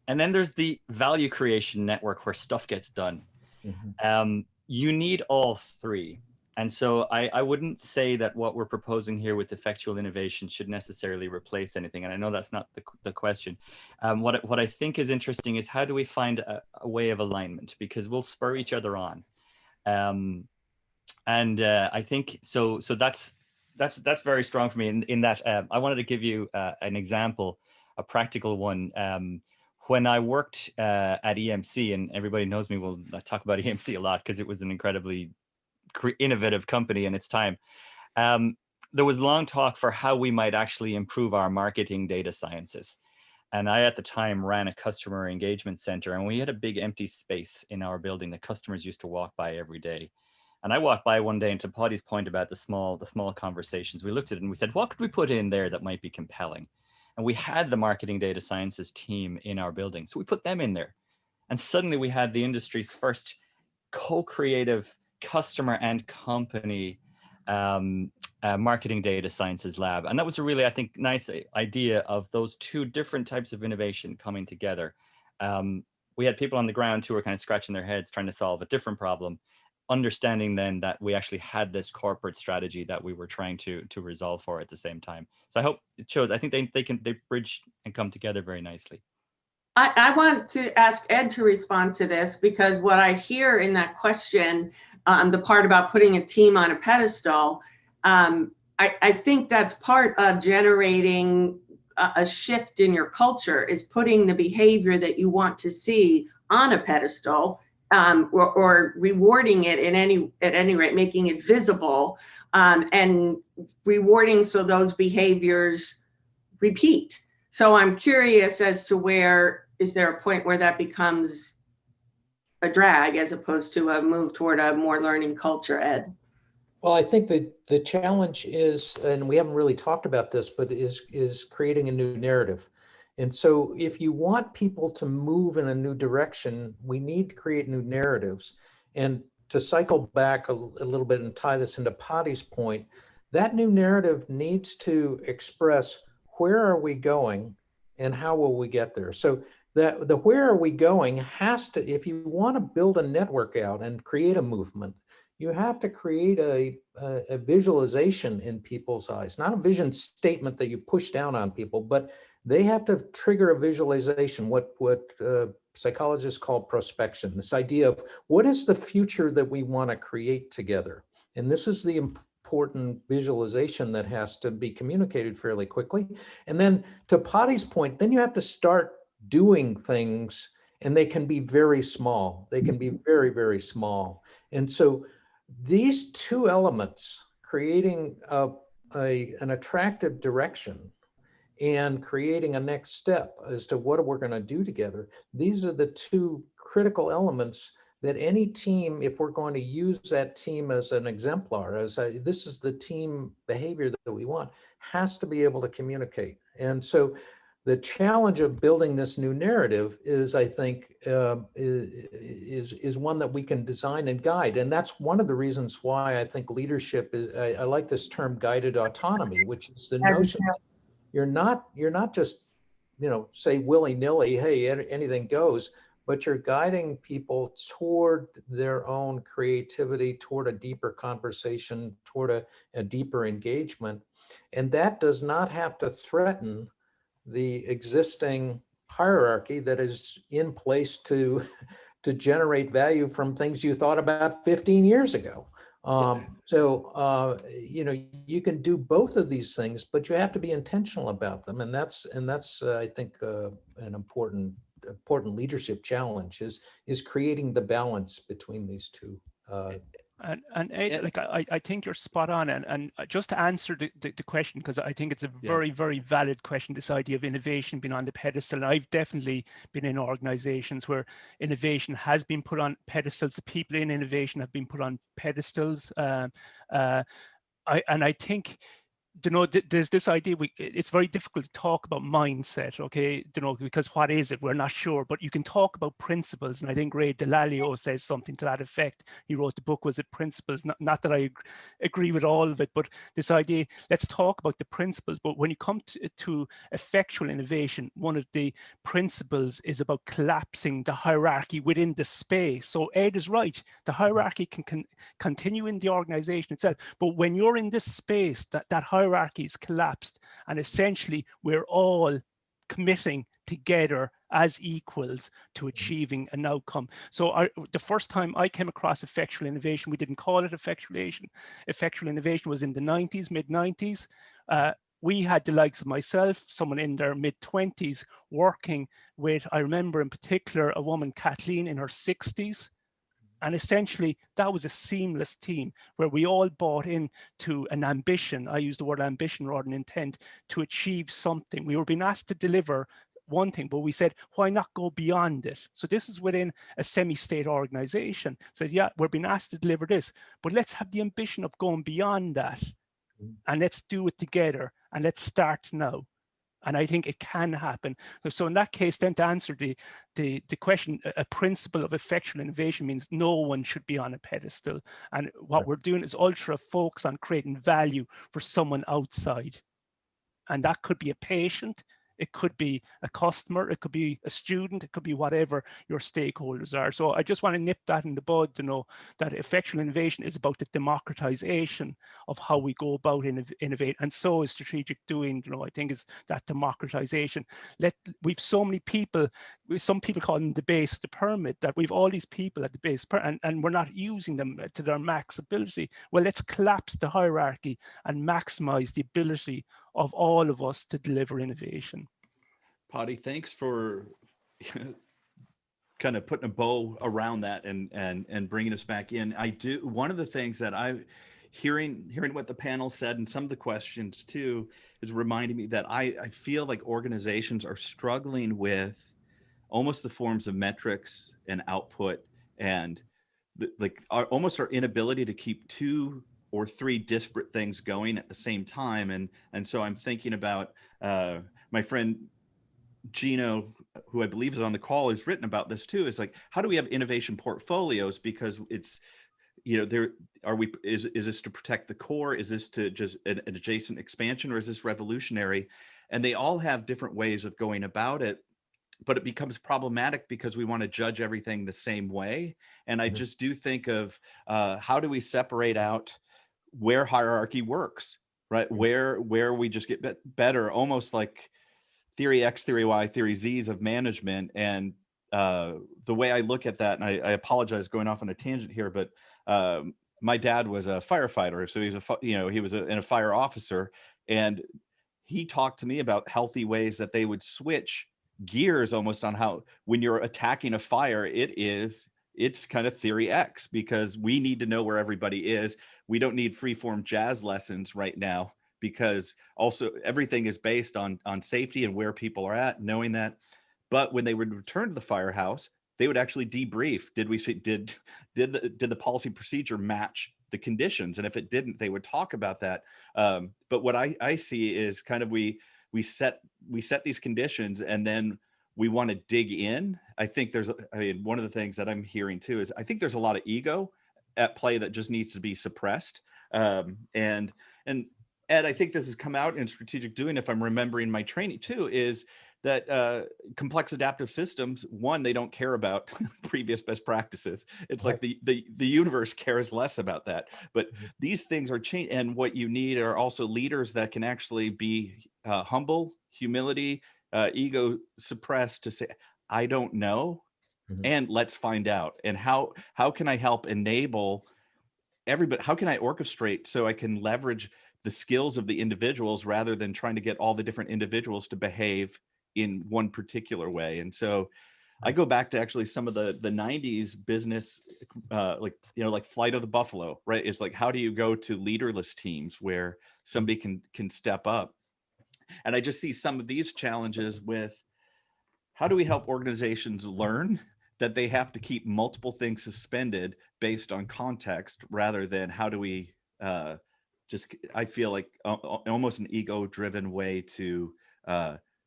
And then there's the value creation network where stuff gets done. Mm-hmm. You need all 3. And so I wouldn't say that what we're proposing here with effectual innovation should necessarily replace anything. And I know that's not the question. What I think is interesting is how do we find a way of alignment, because we'll spur each other on. I think so that's very strong for me in that I wanted to give you an example, a practical one. When I worked at EMC, and everybody knows me, I talk about EMC a lot because it was an incredibly innovative company in its time. There was long talk for how we might actually improve our marketing data sciences. And I, at the time, ran a customer engagement center, and we had a big empty space in our building that customers used to walk by every day. And I walked by one day, and to Paidí's point about the small conversations, we looked at it and we said, what could we put in there that might be compelling? And we had the marketing data sciences team in our building. So we put them in there. And suddenly we had the industry's first co-creative customer and company marketing data sciences lab. And that was a really, I think, nice idea of those 2 different types of innovation coming together. We had people on the ground who were kind of scratching their heads trying to solve a different problem, understanding then that we actually had this corporate strategy that we were trying to resolve for at the same time. So I hope it shows. I think they bridge and come together very nicely. I want to ask Ed to respond to this, because what I hear in that question, the part about putting a team on a pedestal, I think that's part of generating a shift in your culture, is putting the behavior that you want to see on a pedestal, or rewarding it at any rate, making it visible, and rewarding so those behaviors repeat. So I'm curious as to is there a point where that becomes a drag as opposed to a move toward a more learning culture, Ed? Well, I think that the challenge is, and we haven't really talked about this, but is creating a new narrative. And so if you want people to move in a new direction, we need to create new narratives. And to cycle back a little bit and tie this into Paidí's point, that new narrative needs to express where are we going and how will we get there. So the where are we going has to, if you want to build a network out and create a movement, you have to create a visualization in people's eyes, not a vision statement that you push down on people, but they have to trigger a visualization, what psychologists call prospection, this idea of what is the future that we want to create together. And this is the important visualization that has to be communicated fairly quickly. And then to Paidí's point, then you have to start doing things, and they can be very small. They can be very, very small. And so these 2 elements, creating an attractive direction and creating a next step as to what we're going to do together, these are the 2 critical elements that any team, if we're going to use that team as an exemplar, this is the team behavior that we want, has to be able to communicate. And so the challenge of building this new narrative is, I think, is one that we can design and guide. And that's one of the reasons why I think leadership is, I like this term guided autonomy, which is the notion that you're not just, say willy-nilly, hey, anything goes, but you're guiding people toward their own creativity, toward a deeper conversation, toward a deeper engagement. And that does not have to threaten the existing hierarchy that is in place to generate value from things you thought about 15 years ago. You can do both of these things, but you have to be intentional about them, and that's I think an important leadership challenge is creating the balance between these two. And Ed, like I think you're spot on, and just to answer the question, because I think it's a very, very valid question, this idea of innovation being on the pedestal. And I've definitely been in organizations where innovation has been put on pedestals. The people in innovation have been put on pedestals. I think, there's this idea, it's very difficult to talk about mindset, okay, because what is it? We're not sure, but you can talk about principles. And I think Ray Dalio says something to that effect. He wrote the book, was it Principles? Not that I agree with all of it, but this idea, let's talk about the principles. But when you come to effectual innovation, one of the principles is about collapsing the hierarchy within the space. So Ed is right, the hierarchy can continue in the organization itself, but when you're in this space, that hierarchy is collapsed, and essentially we're all committing together as equals to achieving an outcome. So the first time I came across effectual innovation, we didn't call it effectual innovation. Effectual innovation was in the 90s, mid-90s. We had the likes of myself, someone in their mid-20s, working with, I remember in particular, a woman, Kathleen, in her 60s. And essentially, that was a seamless team where we all bought into an ambition. I use the word ambition rather than intent, to achieve something. We were being asked to deliver one thing, but we said, why not go beyond it? So this is within a semi-state organization. Said, yeah, we're being asked to deliver this, but let's have the ambition of going beyond that. And let's do it together. And let's start now. And I think it can happen. So in that case, then to answer the question, a principle of effectual innovation means no one should be on a pedestal. And what we're doing is ultra focus on creating value for someone outside. And that could be a patient, it could be a customer, it could be a student, it could be whatever your stakeholders are. So I just want to nip that in the bud to know that effectual innovation is about the democratization of how we go about innovate. And so is strategic doing, I think is that democratization. We've so many people, some people call them the base of the pyramid, that we've all these people at the base and we're not using them to their max ability. Well, let's collapse the hierarchy and maximize the ability of all of us to deliver innovation. Paidi, thanks for kind of putting a bow around that and bringing us back in. One of the things that I'm hearing what the panel said and some of the questions too is reminding me that I feel like organizations are struggling with almost the forms of metrics and output and almost our inability to keep two or three disparate things going at the same time. And so I'm thinking about my friend Gino, who I believe is on the call, has written about this too. Is like, how do we have innovation portfolios? Because it's, is this to protect the core? Is this to just an adjacent expansion, or is this revolutionary? And they all have different ways of going about it, but it becomes problematic because we want to judge everything the same way. And I just do think of how do we separate out where hierarchy works, right? Where we just get better, almost like theory X, theory Y, theory Z's of management. And the way I look at that, and I apologize going off on a tangent here, but my dad was a firefighter. So he was a fire officer, and he talked to me about healthy ways that they would switch gears almost on how, when you're attacking a fire, it's kind of theory X, because we need to know where everybody is. We don't need freeform jazz lessons right now, because also everything is based on safety and where people are at, knowing that. But when they would return to the firehouse, they would actually debrief. Did the policy procedure match the conditions? And if it didn't, they would talk about that. But what I see is kind of we set these conditions, and then we want to dig in. I think one of the things that I'm hearing too is I think there's a lot of ego at play that just needs to be suppressed. And Ed, I think this has come out in strategic doing, if I'm remembering my training too, is that complex adaptive systems, one, they don't care about previous best practices. It's like the universe cares less about that. But these things are changing, and what you need are also leaders that can actually be humble, humility, ego suppressed, to say, I don't know, and let's find out. And how can I help enable everybody? How can I orchestrate so I can leverage the skills of the individuals rather than trying to get all the different individuals to behave in one particular way? And so I go back to actually some of the 90s business, like Flight of the Buffalo, right? It's like, how do you go to leaderless teams where somebody can step up? And I just see some of these challenges with, how do we help organizations learn that they have to keep multiple things suspended based on context, rather than how do we I feel like almost an ego-driven way to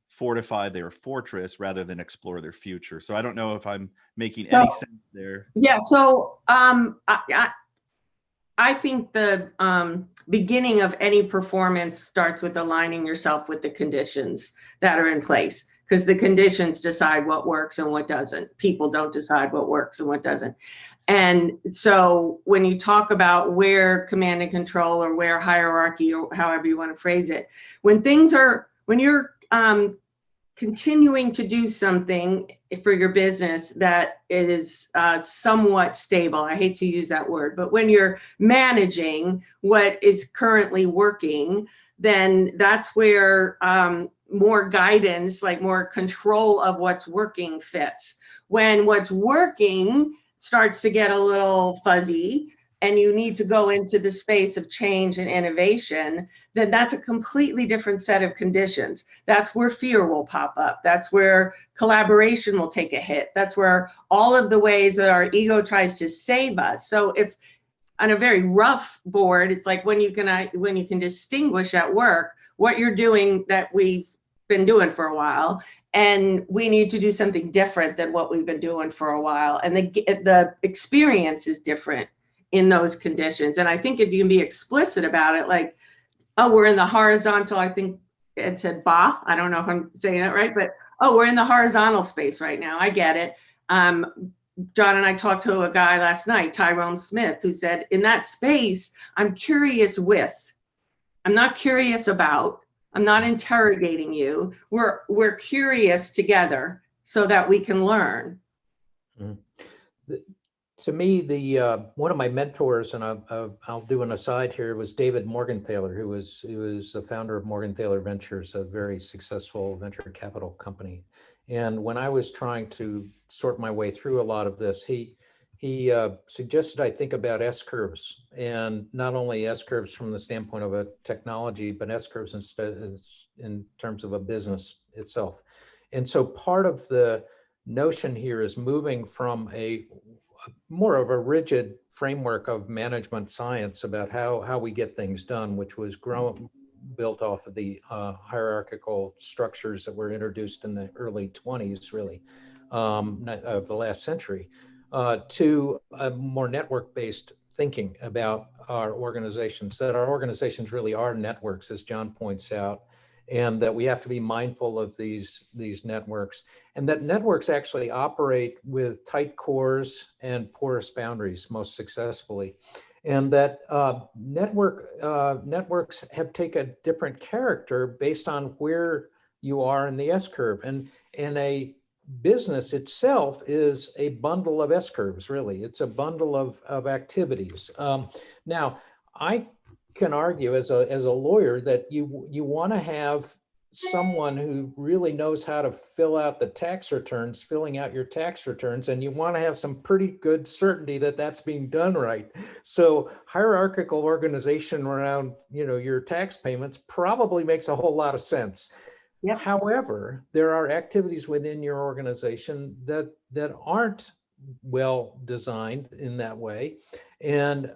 fortify their fortress rather than explore their future. So I don't know if I'm making any sense there. Yeah, so I think the beginning of any performance starts with aligning yourself with the conditions that are in place, because the conditions decide what works and what doesn't. People don't decide what works and what doesn't. And so when you talk about where command and control, or where hierarchy, or however you want to phrase it, when you're continuing to do something for your business that is somewhat stable, I hate to use that word, but when you're managing what is currently working, then that's where more guidance, like more control of what's working, fits. When what's working starts to get a little fuzzy and you need to go into the space of change and innovation, then that's a completely different set of conditions. That's where fear will pop up. That's where collaboration will take a hit. That's where all of the ways that our ego tries to save us. So if on a very rough board, it's like when you can distinguish at work what you're doing that we've been doing for a while, and we need to do something different than what we've been doing for a while. And the experience is different in those conditions. And I think if you can be explicit about it, like, oh, we're in the horizontal, I think it said ba, I don't know if I'm saying that right, but oh, we're in the horizontal space right now. I get it. John and I talked to a guy last night, Tyrone Smith, who said, in that space, I'm curious with, I'm not curious about, I'm not interrogating you. We're curious together so that we can learn. To me, one of my mentors, and I'll do an aside here, was David Morgenthaler, who was the founder of Morgenthaler Ventures, a very successful venture capital company. And when I was trying to sort my way through a lot of this, he suggested I think about S-curves, and not only S-curves from the standpoint of a technology, but S-curves in terms of a business itself. And so part of the notion here is moving from a more of a rigid framework of management science about how we get things done, which was built off of the hierarchical structures that were introduced in the early 20s, really, of the last century, to a more network-based thinking about our organizations, that our organizations really are networks, as John points out, and that we have to be mindful of these networks, and that networks actually operate with tight cores and porous boundaries most successfully. And that networks have taken a different character based on where you are in the S-curve. And a business itself is a bundle of S-curves, really. It's a bundle of activities. Now, I can argue as a lawyer that you want to have someone who really knows how to fill out the tax returns, filling out your tax returns, and you want to have some pretty good certainty that that's being done right. So hierarchical organization around, your tax payments probably makes a whole lot of sense. Yep. However, there are activities within your organization that aren't well designed in that way. And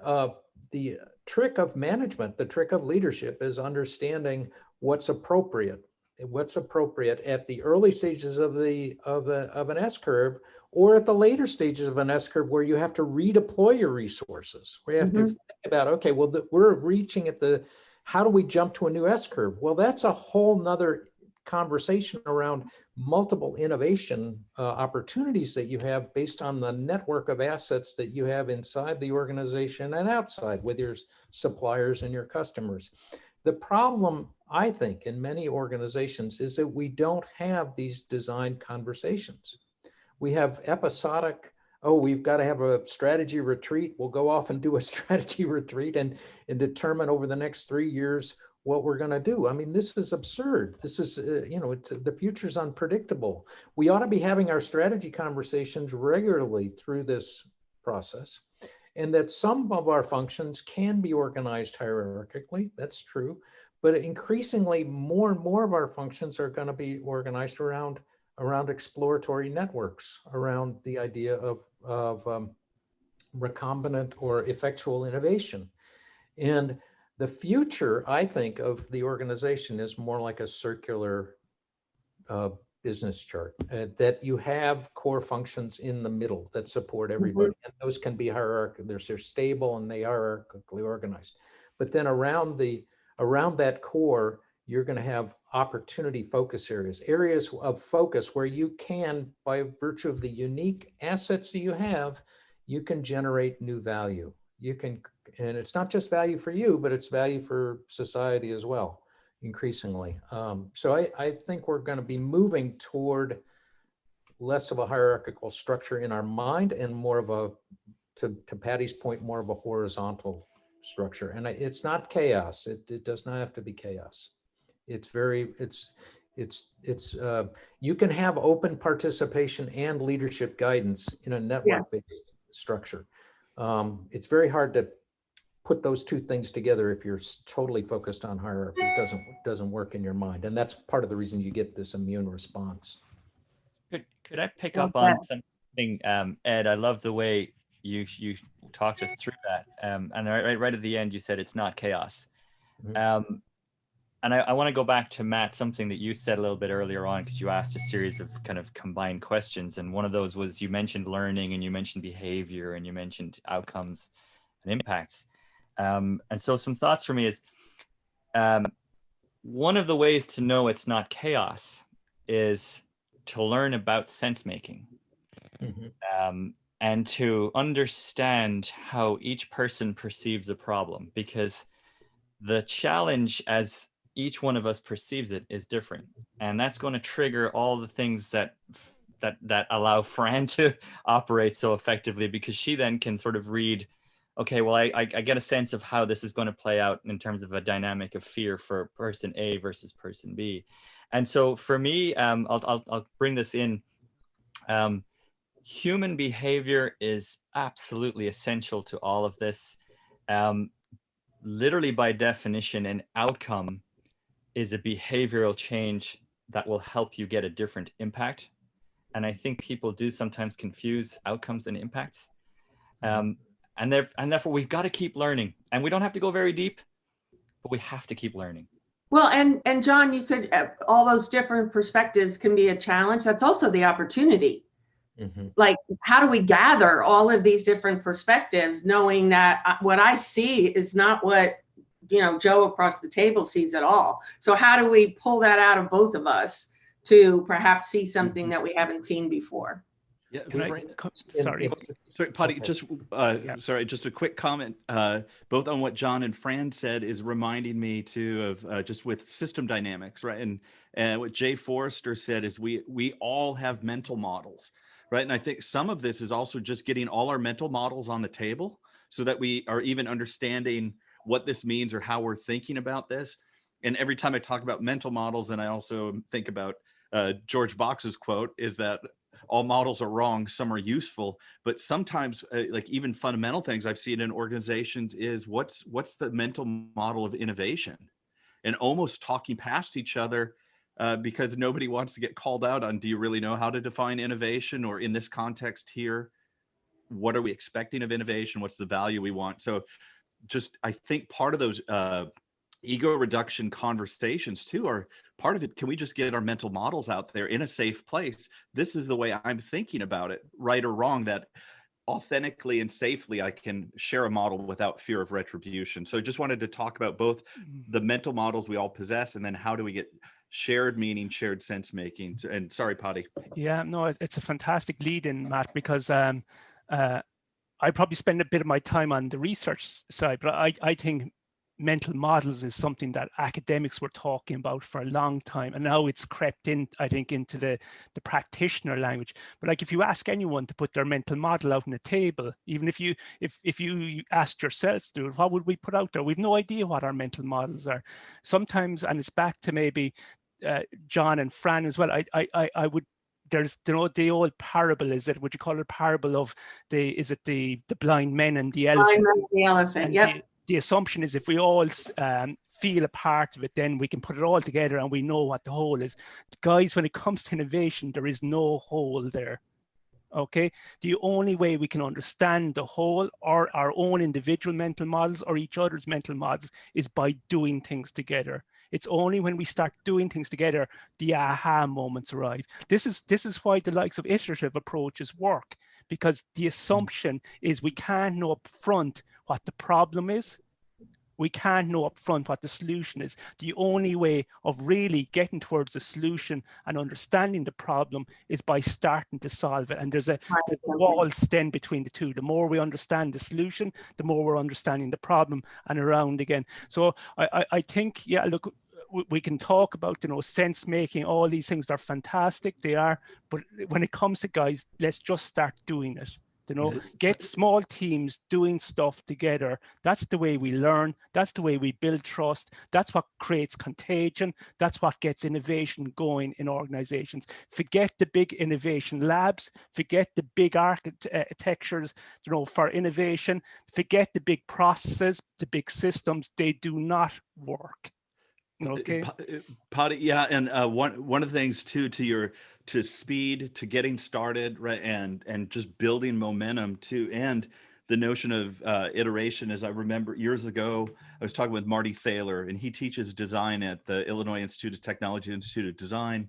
the trick of management, the trick of leadership, is understanding what's appropriate. what's appropriate at the early stages of an S curve, or at the later stages of an S curve where you have to redeploy your resources, where you have to think about, okay, well, we're reaching at the, how do we jump to a new S curve? Well, that's a whole nother conversation around multiple innovation opportunities that you have based on the network of assets that you have inside the organization and outside with your suppliers and your customers. The problem, I think, in many organizations is that we don't have these design conversations. We have episodic, oh, we've got to have a strategy retreat. We'll go off and do a strategy retreat and determine over the next 3 years what we're going to do. I mean, this is absurd. This is, the future's unpredictable. We ought to be having our strategy conversations regularly through this process, and that some of our functions can be organized hierarchically. That's true. But increasingly, more and more of our functions are going to be organized around exploratory networks, around the idea of recombinant or effectual innovation. And the future, I think, of the organization is more like a circular business chart, that you have core functions in the middle that support everybody. And those can be hierarchical, they're stable and they are hierarchically organized. But then around that core, you're going to have opportunity focus areas of focus where you can, by virtue of the unique assets that you have, you can generate new value. You can, and it's not just value for you, but it's value for society as well, increasingly. So I think we're going to be moving toward less of a hierarchical structure in our mind and more of a, to Patty's point, more of a horizontal structure. And it's not chaos. It does not have to be chaos. It's very, you can have open participation and leadership guidance in a network-based structure. It's very hard to put those two things together if you're totally focused on hierarchy. It doesn't work in your mind, and that's part of the reason you get this immune response. Could I pick up on something, Ed? I love the way you talked us through that, and right at the end you said it's not chaos. And I want to go back to Matt, something that you said a little bit earlier on, because you asked a series of kind of combined questions. And one of those was, you mentioned learning and you mentioned behavior and you mentioned outcomes and impacts. And so some thoughts for me is, one of the ways to know it's not chaos is to learn about sense making, and to understand how each person perceives a problem, because the challenge as each one of us perceives it is different, and that's going to trigger all the things that allow Fran to operate so effectively, because she then can sort of read, okay, well, I get a sense of how this is going to play out in terms of a dynamic of fear for person A versus person B. And so for me, I'll bring this in. Human behavior is absolutely essential to all of this. Literally by definition, an outcome is a behavioral change that will help you get a different impact. And I think people do sometimes confuse outcomes and impacts. And therefore we've got to keep learning, and we don't have to go very deep, but we have to keep learning. Well, and John, you said all those different perspectives can be a challenge. That's also the opportunity. Like, how do we gather all of these different perspectives, knowing that what I see is not what, Joe across the table sees at all. So how do we pull that out of both of us to perhaps see something that we haven't seen before? Yeah, sorry, Paidi, just a quick comment, both on what John and Fran said is reminding me too of just with system dynamics, right? And what Jay Forrester said is we all have mental models, right? And I think some of this is also just getting all our mental models on the table so that we are even understanding what this means or how we're thinking about this. And every time I talk about mental models, and I also think about George Box's quote, is that all models are wrong, some are useful, but sometimes like even fundamental things I've seen in organizations is what's the mental model of innovation, and almost talking past each other because nobody wants to get called out on, do you really know how to define innovation? Or in this context here, what are we expecting of innovation? What's the value we want? So just, I think part of those ego reduction conversations too are part of it, can we just get our mental models out there in a safe place? This is the way I'm thinking about it, right or wrong, that authentically and safely I can share a model without fear of retribution. So I just wanted to talk about both the mental models we all possess, and then how do we get shared meaning, shared sense making. And sorry, Paidi. Yeah, no, it's a fantastic lead in, Matt, because I probably spend a bit of my time on the research side, but I think mental models is something that academics were talking about for a long time, and now it's crept in, I think, into the practitioner language. But like, if you ask anyone to put their mental model out on the table, even if you asked yourself to do it, what would we put out there? We've no idea what our mental models are sometimes. And it's back to maybe John and Fran as well. I would, there's, you know, the old parable, is it, would you call it parable of the blind men and the elephant? Blind men and the elephant, and yep. The assumption is if we all feel a part of it, then we can put it all together and we know what the whole is. Guys, when it comes to innovation, there is no whole there. Okay, the only way we can understand the whole, or our own individual mental models or each other's mental models, is by doing things together. It's only when we start doing things together the aha moments arrive. This is why the likes of iterative approaches work, because the assumption is we can't know up front what the problem is. We can't know up front what the solution is. The only way of really getting towards the solution and understanding the problem is by starting to solve it. And there's a wall stand between the two. The more we understand the solution, the more we're understanding the problem, and around again. So I think, yeah, look, we can talk about, you know, sense making, all these things. They're fantastic, they are. But when it comes to, guys, let's just start doing it. You know, get small teams doing stuff together. That's the way we learn. That's the way we build trust. That's what creates contagion. That's what gets innovation going in organizations. Forget the big innovation labs. Forget the big architectures, you know, for innovation. Forget the big processes, the big systems. They do not work. Okay. Paidi, yeah, and one of the things too, to speed, to getting started, right, and just building momentum too, and the notion of iteration. As I remember years ago, I was talking with Marty Thaler, and he teaches design at the Illinois Institute of Technology Institute of Design.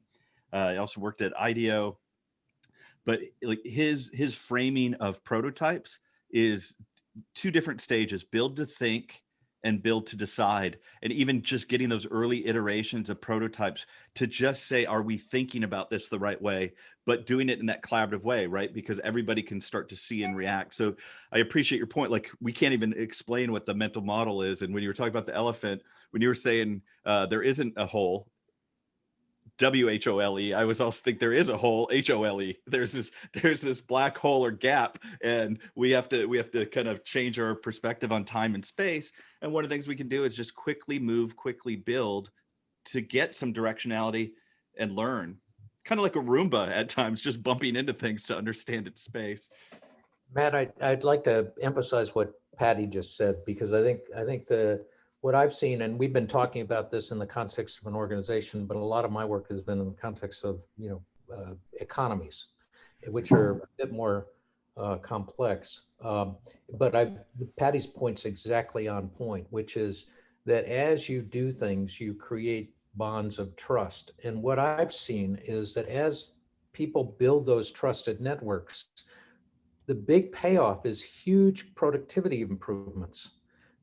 I also worked at IDEO, but like his framing of prototypes is two different stages: build to think and build to decide. And even just getting those early iterations of prototypes to just say, are we thinking about this the right way, but doing it in that collaborative way, right? Because everybody can start to see and react. So I appreciate your point. Like, we can't even explain what the mental model is. And when you were talking about the elephant, when you were saying there isn't a hole, WHOLE, I was also think there is a hole, HOLE. There's this black hole or gap, and we have to kind of change our perspective on time and space. And one of the things we can do is just quickly move, quickly build to get some directionality and learn. Kind of like a Roomba at times, just bumping into things to understand its space. Matt, I'd like to emphasize what Paidi just said, because I think what I've seen, and we've been talking about this in the context of an organization, but a lot of my work has been in the context of, you know, economies, which are a bit more complex. But Paadi's point's exactly on point, which is that as you do things, you create bonds of trust. And what I've seen is that as people build those trusted networks, the big payoff is huge productivity improvements,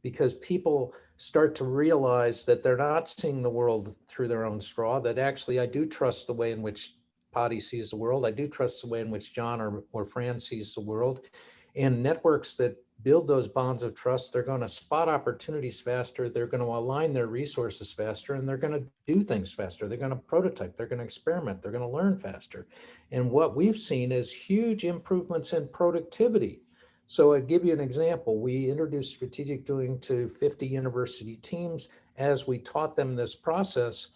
because people start to realize that they're not seeing the world through their own straw, that actually I do trust the way in which Paidi sees the world. I do trust the way in which John or Fran sees the world. And networks that build those bonds of trust, they're going to spot opportunities faster, they're going to align their resources faster, and they're going to do things faster. They're going to prototype, they're going to experiment, they're going to learn faster. And what we've seen is huge improvements in productivity. So I'd give you an example. We introduced strategic doing to 50 university teams. As we taught them this process,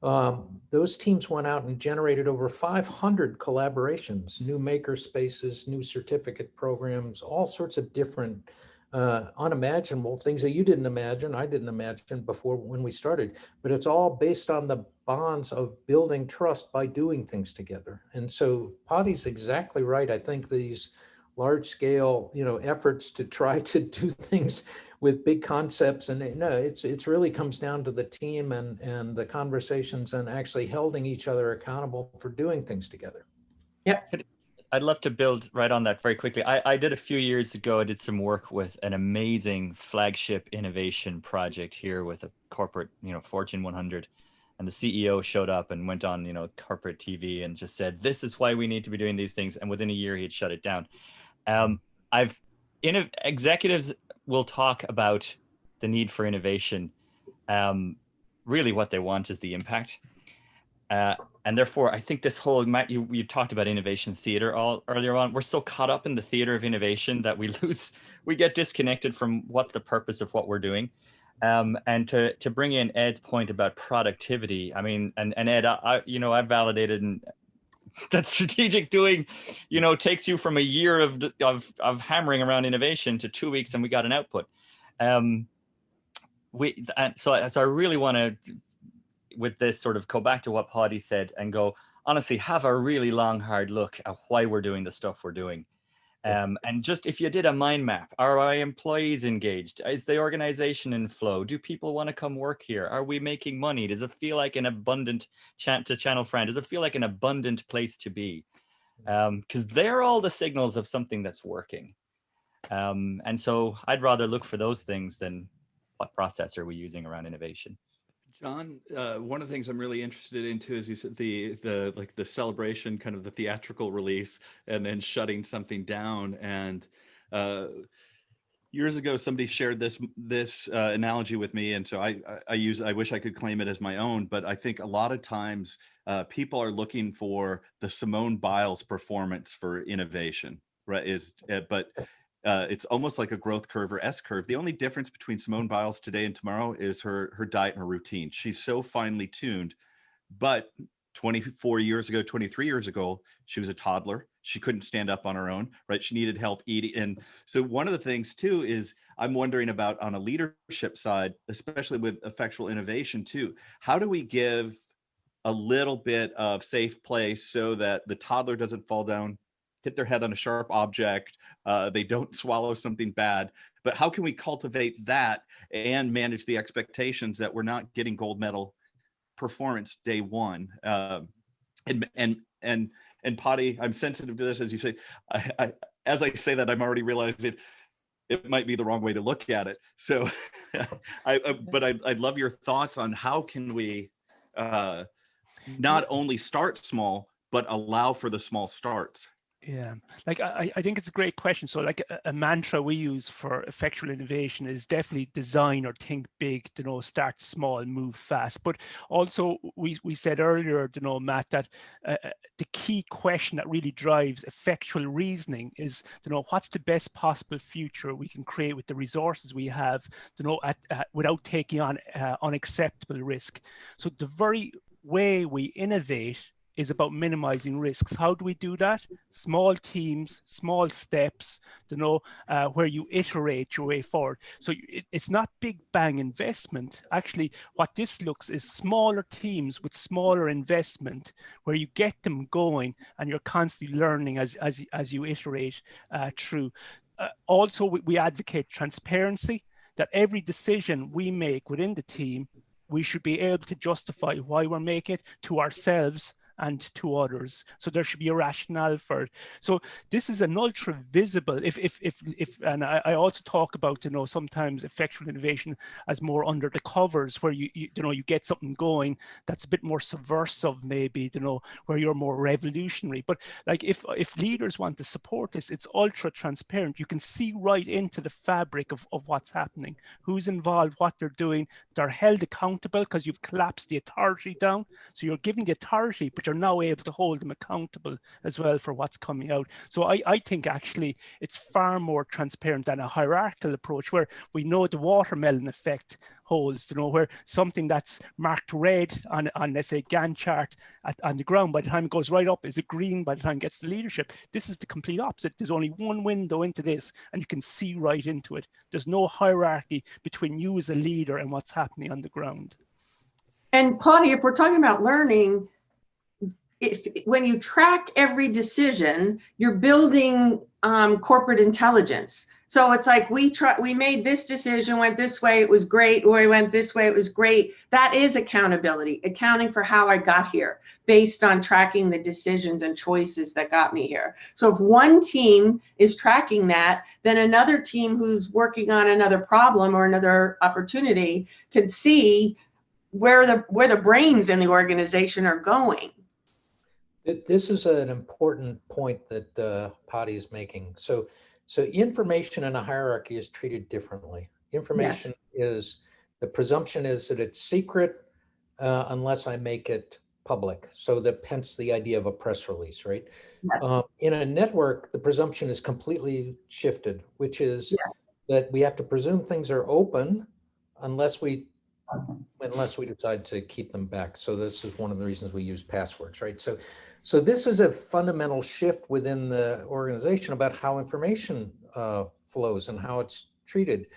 those teams went out and generated over 500 collaborations, new maker spaces, new certificate programs, all sorts of different unimaginable things that you didn't imagine, I didn't imagine before when we started. But it's all based on the bonds of building trust by doing things together. And so Padi's exactly right. I think these large scale, you know, efforts to try to do things with big concepts. And no, it's really comes down to the team and the conversations and actually holding each other accountable for doing things together. Yep. I'd love to build right on that very quickly. I did a few years ago, I did some work with an amazing flagship innovation project here with a corporate, Fortune 100. And the CEO showed up and went on, corporate TV and just said, this is why we need to be doing these things. And within a year, he'd shut it down. Executives will talk about the need for innovation. Really what they want is the impact. And therefore, I think this whole, Matt, you talked about innovation theater earlier on. We're so caught up in the theater of innovation that we get disconnected from what's the purpose of what we're doing. And to bring in Ed's point about productivity, I mean, and Ed, I've validated that strategic doing, takes you from a year of hammering around innovation to 2 weeks and we got an output. So I really want to, with this, sort of go back to what Paidi said and go, honestly, have a really long, hard look at why we're doing the stuff we're doing. And just if you did a mind map, are our employees engaged? Is the organization in flow? Do people want to come work here? Are we making money? Does it feel like an abundant, to channel Fran, does it feel like an abundant place to be? Because they're all the signals of something that's working. And so I'd rather look for those things than what process are we using around innovation. John, one of the things I'm really interested in too is you said the celebration, kind of the theatrical release, and then shutting something down. And years ago, somebody shared this analogy with me, and so I wish I could claim it as my own. But I think a lot of times people are looking for the Simone Biles performance for innovation, right? It's almost like a growth curve or S curve. The only difference between Simone Biles today and tomorrow is her diet and her routine. She's so finely tuned, but 24 years ago, 23 years ago, she was a toddler. She couldn't stand up on her own, right? She needed help eating. And so one of the things too is I'm wondering about on a leadership side, especially with effectual innovation too, how do we give a little bit of safe place so that the toddler doesn't fall down, hit their head on a sharp object, they don't swallow something bad, but how can we cultivate that and manage the expectations that we're not getting gold medal performance day one? And Paidi, I'm sensitive to this, as you say. As I say that, I'm already realizing it might be the wrong way to look at it. So, but I'd love your thoughts on how can we not only start small, but allow for the small starts. Yeah, like I think it's a great question. So like a mantra we use for effectual innovation is definitely design or think big, start small, move fast. But also we said earlier, Matt, that the key question that really drives effectual reasoning is, what's the best possible future we can create with the resources we have, without taking on unacceptable risk. So the very way we innovate is about minimizing risks. How do we do that? Small teams, small steps, where you iterate your way forward. So it's not big bang investment. Actually, what this looks is smaller teams with smaller investment, where you get them going and you're constantly learning as you iterate through. Also, we advocate transparency, that every decision we make within the team, we should be able to justify why we're making it to ourselves and to others. So there should be a rationale for it. So this is an ultra visible, and I also talk about, sometimes effectual innovation as more under the covers, where you get something going that's a bit more subversive, maybe, where you're more revolutionary. But like if leaders want to support this, it's ultra transparent. You can see right into the fabric of what's happening, who's involved, what they're doing. They're held accountable because you've collapsed the authority down. So you're giving the authority, but you're now able to hold them accountable as well for what's coming out. So I think actually it's far more transparent than a hierarchical approach, where we know the watermelon effect holds, where something that's marked red on let's say Gantt chart on the ground, by the time it goes right up is it green by the time it gets to leadership. This is the complete opposite. There's only one window into this and you can see right into it. There's no hierarchy between you as a leader and what's happening on the ground. And Paidi, if we're talking about learning, when you track every decision, you're building corporate intelligence. So it's like we made this decision, went this way, it was great, or we went this way, it was great. That is accountability, accounting for how I got here based on tracking the decisions and choices that got me here. So if one team is tracking that, then another team who's working on another problem or another opportunity can see where the brains in the organization are going. This is an important point that Paidi is making. So information in a hierarchy is treated differently. Information is, the presumption is that it's secret unless I make it public. So hence the idea of a press release, right? Yes. In a network, the presumption is completely shifted, which is that we have to presume things are open unless we decide to keep them back. So this is one of the reasons we use passwords, right? So this is a fundamental shift within the organization about how information flows and how it's treated.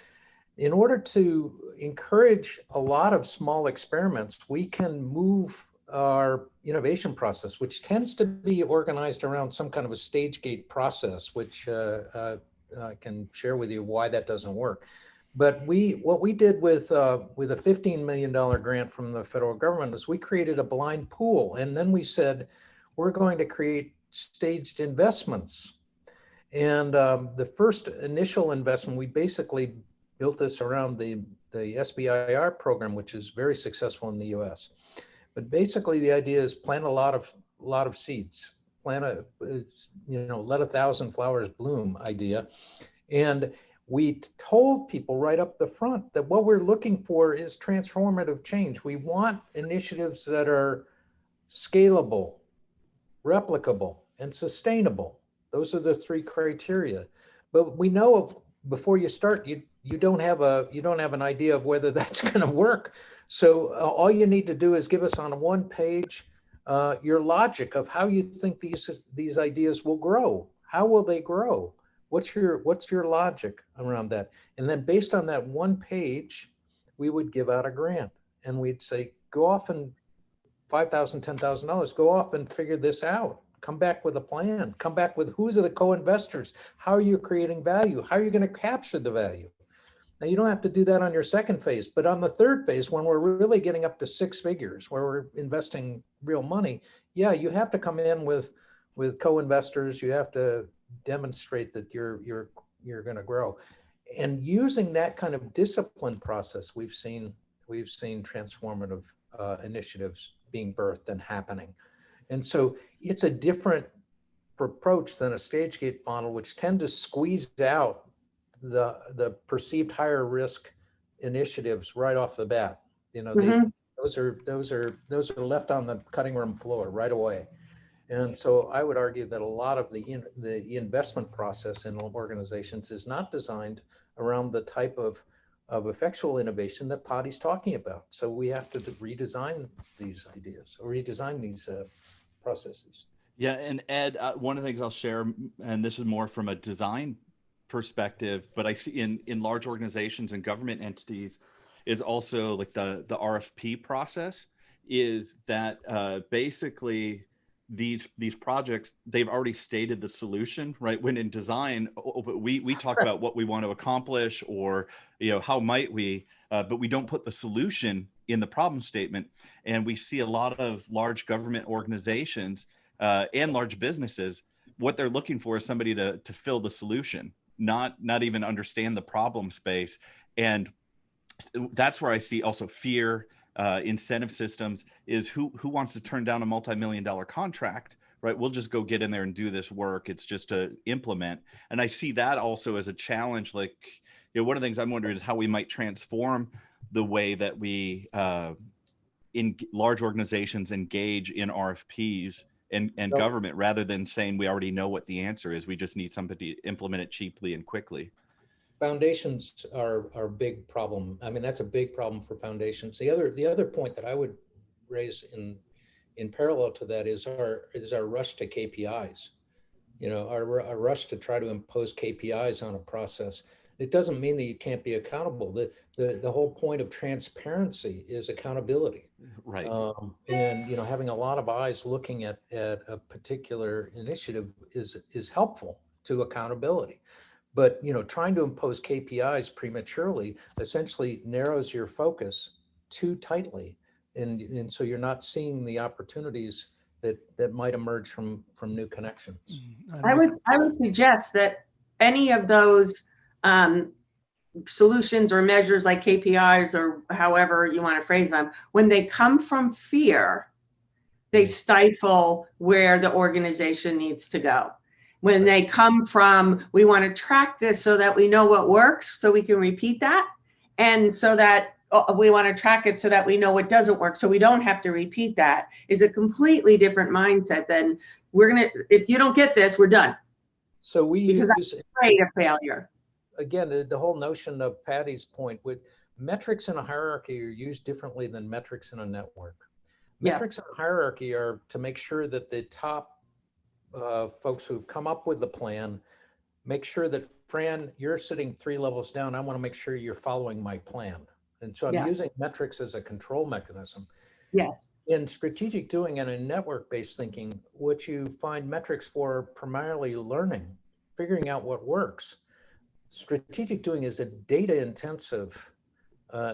In order to encourage a lot of small experiments, we can move our innovation process, which tends to be organized around some kind of a stage gate process, which I can share with you why that doesn't work. But what we did with a $15 million grant from the federal government was we created a blind pool. And then we said, we're going to create staged investments. And the first initial investment, we basically built this around the SBIR program, which is very successful in the US. But basically the idea is plant a lot of seeds, let 1,000 flowers bloom idea. And we told people right up the front that what we're looking for is transformative change. We want initiatives that are scalable, replicable, and sustainable. Those are the three criteria. But we know before you start, you don't have an idea of whether that's going to work. So all you need to do is give us on one page your logic of how you think these ideas will grow. How will they grow? What's your logic around that? And then based on that one page, we would give out a grant, and we'd say, go off and $5,000, $10,000, go off and figure this out. Come back with a plan. Come back with who's the co-investors. How are you creating value? How are you going to capture the value? Now, you don't have to do that on your second phase, but on the third phase, when we're really getting up to 6 figures, where we're investing real money, yeah, you have to come in with co-investors. You have to demonstrate that you're going to grow. And using that kind of discipline process, we've seen transformative initiatives being birthed and happening. And so it's a different approach than a stage gate model, which tend to squeeze out the perceived higher risk initiatives right off the bat. Those are left on the cutting room floor right away. And so I would argue that a lot of the investment process in organizations is not designed around the type of effectual innovation that Paidi's talking about. So we have to redesign these ideas or redesign these processes. Yeah, and Ed, one of the things I'll share, and this is more from a design perspective, but I see in large organizations and government entities is also like the RFP process is that basically these projects, they've already stated the solution, right? When in design, we talk about what we want to accomplish or, how might we, but we don't put the solution in the problem statement. And we see a lot of large government organizations and large businesses, what they're looking for is somebody to fill the solution, not even understand the problem space. And that's where I see also fear, incentive systems is who wants to turn down a multi-million-dollar contract, right? We'll just go get in there and do this work. It's just to implement. And I see that also as a challenge. Like, one of the things I'm wondering is how we might transform the way that we in large organizations engage in RFPs and government, rather than saying we already know what the answer is. We just need somebody to implement it cheaply and quickly. Foundations are a big problem. I mean, that's a big problem for foundations. The other point that I would raise in parallel to that is our rush to KPIs. Our rush to try to impose KPIs on a process. It doesn't mean that you can't be accountable. The whole point of transparency is accountability. Right. And having a lot of eyes looking at a particular initiative is helpful to accountability. But, trying to impose KPIs prematurely essentially narrows your focus too tightly. And so you're not seeing the opportunities that might emerge from new connections. I would suggest that any of those solutions or measures like KPIs or however you want to phrase them, when they come from fear, they stifle where the organization needs to go. When they come from, we want to track this so that we know what works, so we can repeat that. And so that we want to track it so that we know what doesn't work, so we don't have to repeat that, is a completely different mindset than if you don't get this, we're done. So we use, that's afraid of failure. Again, the whole notion of Patty's point with metrics in a hierarchy are used differently than metrics in a network. Metrics in a hierarchy are to make sure that the top folks who've come up with the plan make sure that, Fran, you're sitting 3 levels down. I want to make sure you're following my plan. And so I'm using metrics as a control mechanism. Yes. In strategic doing and in network-based thinking, what you find metrics for primarily learning, figuring out what works. Strategic doing is a data-intensive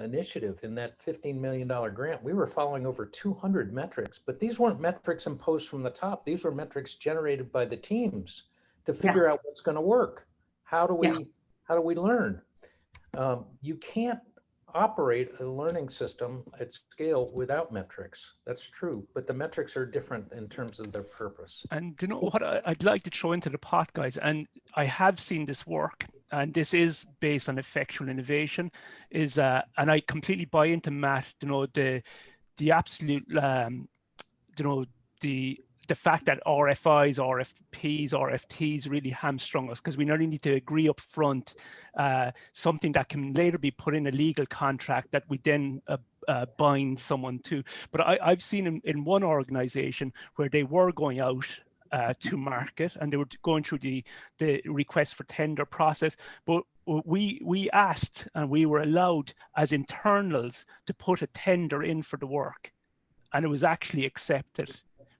initiative. In that $15 million grant, we were following over 200 metrics, but these weren't metrics imposed from the top. These were metrics generated by the teams to figure out what's going to work. How do we learn? You can't operate a learning system at scale without metrics. That's true, but the metrics are different in terms of their purpose. And you know what I'd like to throw into the pot, guys, and I have seen this work, and this is based on effectual innovation, and I completely buy into Matt, the absolute, the fact that RFIs, RFPs, RFTs really hamstrung us, because we not only need to agree up front something that can later be put in a legal contract that we then bind someone to. But I've seen in one organization where they were going out to market and they were going through the request for tender process, but we asked and we were allowed as internals to put a tender in for the work, and it was actually accepted.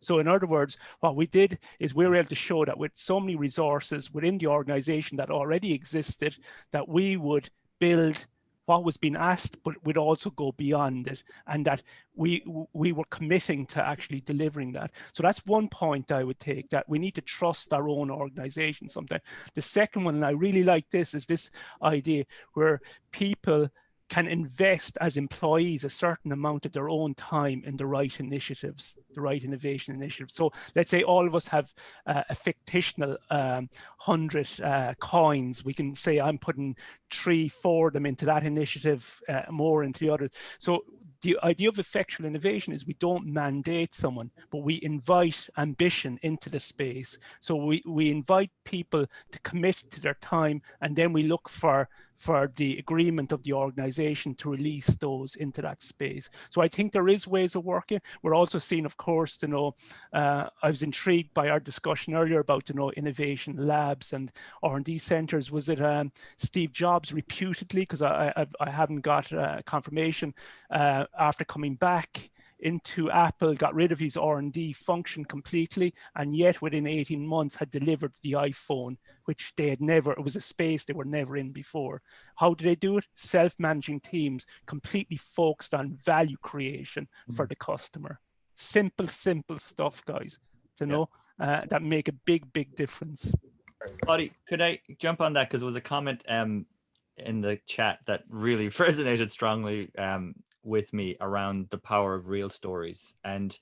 So in other words, what we did is we were able to show that with so many resources within the organization that already existed, that we would build what was being asked, but would also go beyond it, and that we were committing to actually delivering that. So that's one point I would take, that we need to trust our own organization sometimes. The second one, and I really like this, is this idea where people can invest as employees a certain amount of their own time in the right initiatives, the right innovation initiatives. So let's say all of us have a fictional 100 coins. We can say I'm putting 3-4 of them into that initiative, more into the other. So the idea of effectual innovation is we don't mandate someone, but we invite ambition into the space. So we invite people to commit to their time, and then we look for the agreement of the organization to release those into that space. So I think there is ways of working. We're also seeing, of course, I was intrigued by our discussion earlier about, innovation labs and R&D centers. Was it Steve Jobs reputedly, because I haven't got confirmation, after coming back into Apple, got rid of his R&D function completely, and yet within 18 months had delivered the iPhone, which they had never, it was a space they were never in before. How did they do it? Self-managing teams, completely focused on value creation for the customer. Simple stuff, guys, that make a big difference. Paidi, could I jump on that? Because there was a comment in the chat that really resonated strongly with me around the power of real stories. And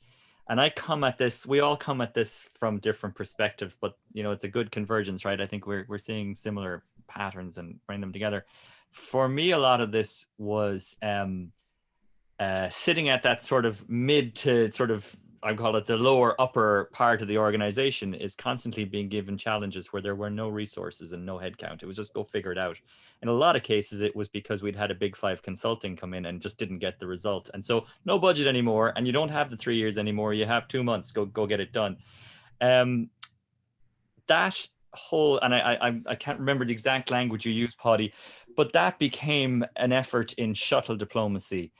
I come at this, we all come at this from different perspectives, but it's a good convergence, right? I think we're seeing similar patterns and bring them together. For me, a lot of this was sitting at that sort of mid to sort of, I call it the lower upper part of the organization, is constantly being given challenges where there were no resources and no headcount. It was just go figure it out. In a lot of cases, it was because we'd had a big 5 consulting come in and just didn't get the result. And so no budget anymore, and you don't have the 3 years anymore. You have 2 months, go get it done. That whole, and I can't remember the exact language you used, Paidi, but that became an effort in shuttle diplomacy,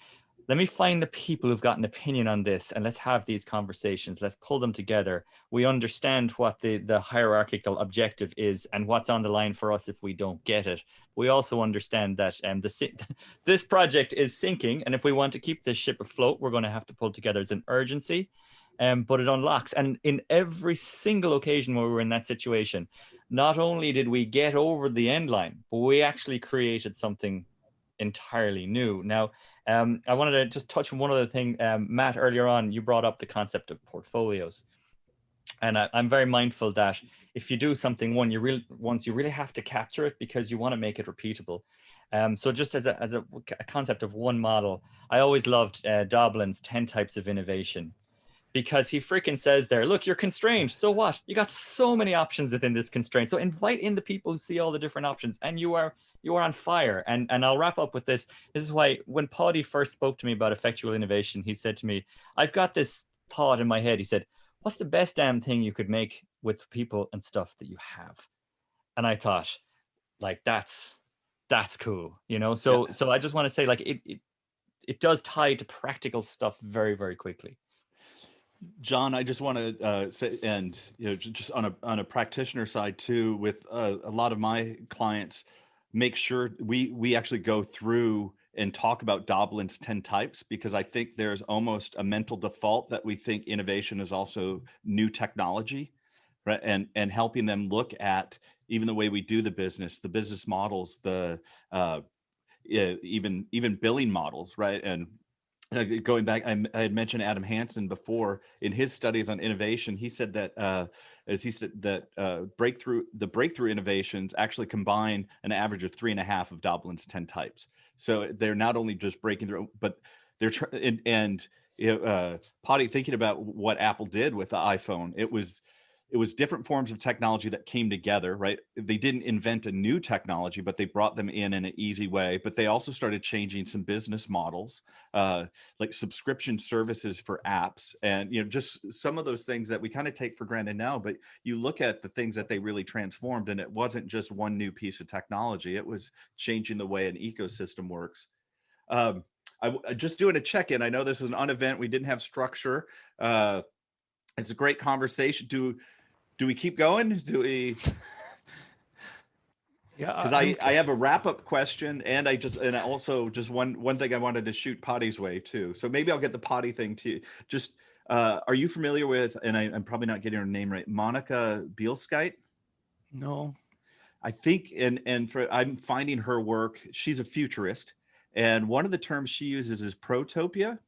let me find the people who've got an opinion on this and let's have these conversations. Let's pull them together. We understand what the hierarchical objective is and what's on the line for us if we don't get it. We also understand that this project is sinking, and if we want to keep this ship afloat, we're going to have to pull together as an urgency. But it unlocks. And in every single occasion where we were in that situation, not only did we get over the end line, but we actually created something entirely new. Now, I wanted to just touch on one other thing. Matt, earlier on, you brought up the concept of portfolios. And I'm very mindful that if you do something once, you really have to capture it because you want to make it repeatable. So just as a concept of one model, I always loved Doblin's 10 types of innovation, because he freaking says there, look, you're constrained. So what? You got so many options within this constraint. So invite in the people who see all the different options, and you are on fire. And I'll wrap up with this. This is why when Paidi first spoke to me about effectual innovation, he said to me, I've got this thought in my head. He said, what's the best damn thing you could make with people and stuff that you have? And I thought, like, that's cool, you know? So yeah. So I just want to say, like, it does tie to practical stuff very, very quickly. John, I just want to say, and just on a practitioner side too, with a lot of my clients, make sure we actually go through and talk about Doblin's 10 types, because I think there's almost a mental default that we think innovation is also new technology, right? And helping them look at even the way we do the business models, the even billing models, right? And going back, I had mentioned Adam Hansen before. In his studies on innovation, he said that the breakthrough innovations actually combine an average of 3.5 of Doblin's 10 types. So they're not only just breaking through, but they're Paidi, thinking about what Apple did with the iPhone, it was different forms of technology that came together, right? They didn't invent a new technology, but they brought them in an easy way. But they also started changing some business models, like subscription services for apps, and just some of those things that we kind of take for granted now. But you look at the things that they really transformed, and it wasn't just one new piece of technology. It was changing the way an ecosystem works. I just doing a check-in. I know this is an Unevent. We didn't have structure. It's a great conversation. Do we keep going? Do we? Yeah, because I have a wrap-up question, and also just one thing I wanted to shoot Padi's way too. So maybe I'll get the Paidi thing too. Just are you familiar with? And I'm probably not getting her name right. Monica Bielskite? No. I think, I'm finding her work. She's a futurist, and one of the terms she uses is protopia.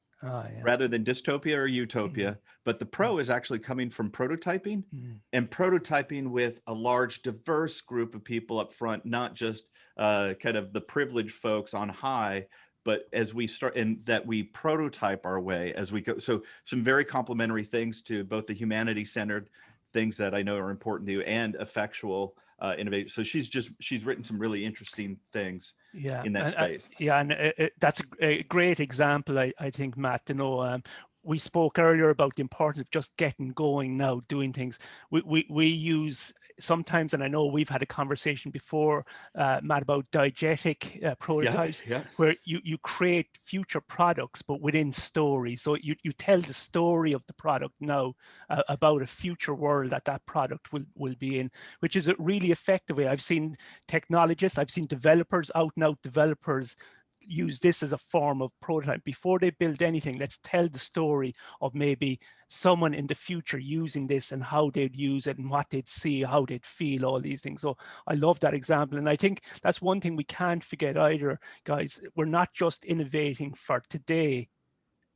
Rather than dystopia or utopia, but the pro is actually coming from prototyping, and prototyping with a large, diverse group of people up front, not just kind of the privileged folks on high, but as we start, and that we prototype our way as we go. So some very complementary things to both the humanity-centered things that I know are important to you and effectual innovation. So she's written some really interesting things in that space. That's a great example, I think, Matt. We spoke earlier about the importance of just getting going now, doing things. We use sometimes, and I know we've had a conversation before, Matt, about diegetic prototypes, where you create future products, but within stories. So you tell the story of the product now about a future world that product will be in, which is a really effective way. I've seen technologists, I've seen developers, out and out developers, use this as a form of prototype. Before they build anything, let's tell the story of maybe someone in the future using this and how they'd use it and what they'd see, how they'd feel, all these things. So I love that example. And I think that's one thing we can't forget either, guys. We're not just innovating for today.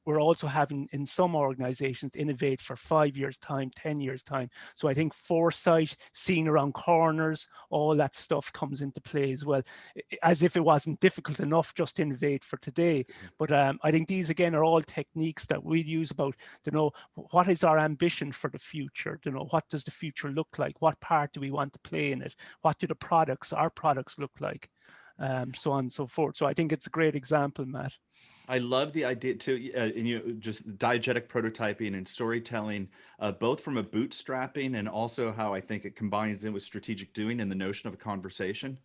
We're also having, in some organizations, innovate for 5 years' time, 10 years' time. So I think foresight, seeing around corners, all that stuff comes into play as well, as if it wasn't difficult enough just to innovate for today. But I think these, again, are all techniques that we use about, what is our ambition for the future? What does the future look like? What part do we want to play in it? What do our products look like? so on and so forth. So I think it's a great example, Matt. I love the idea too, and just diegetic prototyping and storytelling, both from a bootstrapping and also how I think it combines in with strategic doing and the notion of a conversation.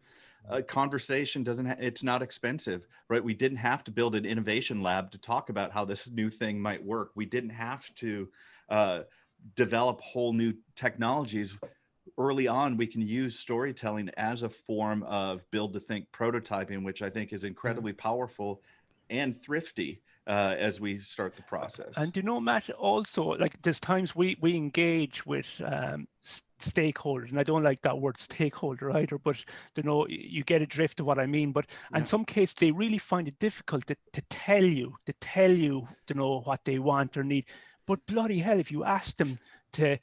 Conversation it's not expensive, right? We didn't have to build an innovation lab to talk about how this new thing might work. We didn't have to develop whole new technologies. Early on, we can use storytelling as a form of build to think prototyping, which I think is incredibly powerful and thrifty as we start the process. And Matt, also, like there's times we engage with stakeholders, and I don't like that word stakeholder either, but you get a drift of what I mean. But in some cases, they really find it difficult to tell you, what they want or need. But bloody hell, if you ask them to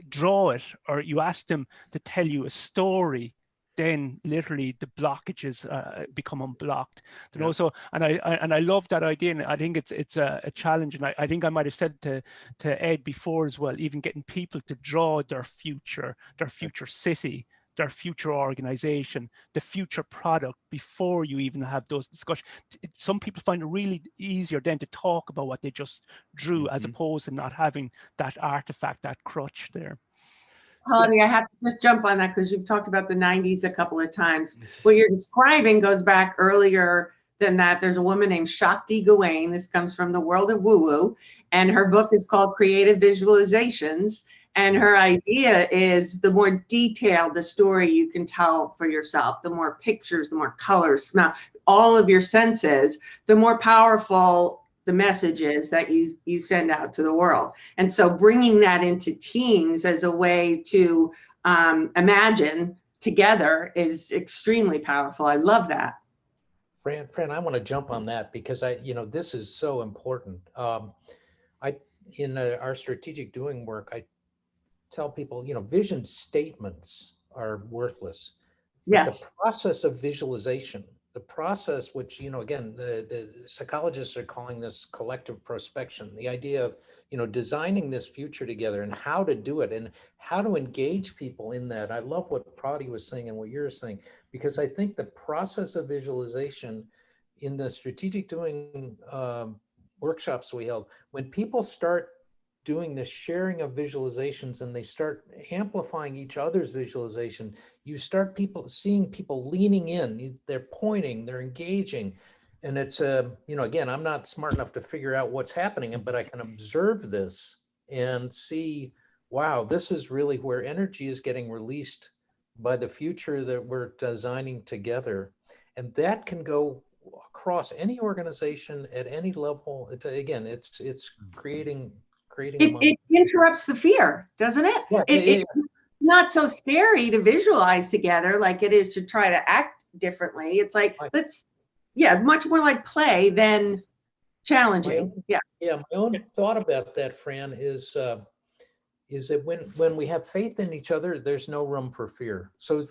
draw it, or you ask them to tell you a story, then literally the blockages become unblocked. So, and I love that idea, and I think it's a challenge. And I think I might have said to Ed before as well, even getting people to draw their future city, their future organization, the future product before you even have those discussions. Some people find it really easier then to talk about what they just drew, as opposed to not having that artifact, that crutch there. Paidi, I have to just jump on that because you've talked about the 90s a couple of times. What you're describing goes back earlier than that. There's a woman named Shakti Gawain. This comes from the world of woo-woo, and her book is called Creative Visualizations. And her idea is the more detailed the story you can tell for yourself, the more pictures, the more colors, smell, all of your senses, the more powerful the messages that you send out to the world. And so bringing that into teams as a way to imagine together is extremely powerful. I love that. Fran, I want to jump on that because this is so important. In our strategic doing work, I tell people, vision statements are worthless. Yes. The process of visualization, the process, which, again, the psychologists are calling this collective prospection, the idea of, designing this future together and how to do it and how to engage people in that. I love what Paidi was saying and what you're saying, because I think the process of visualization in the strategic doing workshops we held, when people start doing this sharing of visualizations and they start amplifying each other's visualization, you start seeing people leaning in, they're pointing, they're engaging. And it's, again, I'm not smart enough to figure out what's happening, but I can observe this and see, wow, this is really where energy is getting released by the future that we're designing together. And that can go across any organization at any level. It's creating it interrupts the fear, doesn't it? Yeah, it's not so scary to visualize together like it is to try to act differently. It's like, much more like play than challenging. My own thought about that, Fran, is that when we have faith in each other, there's no room for fear. So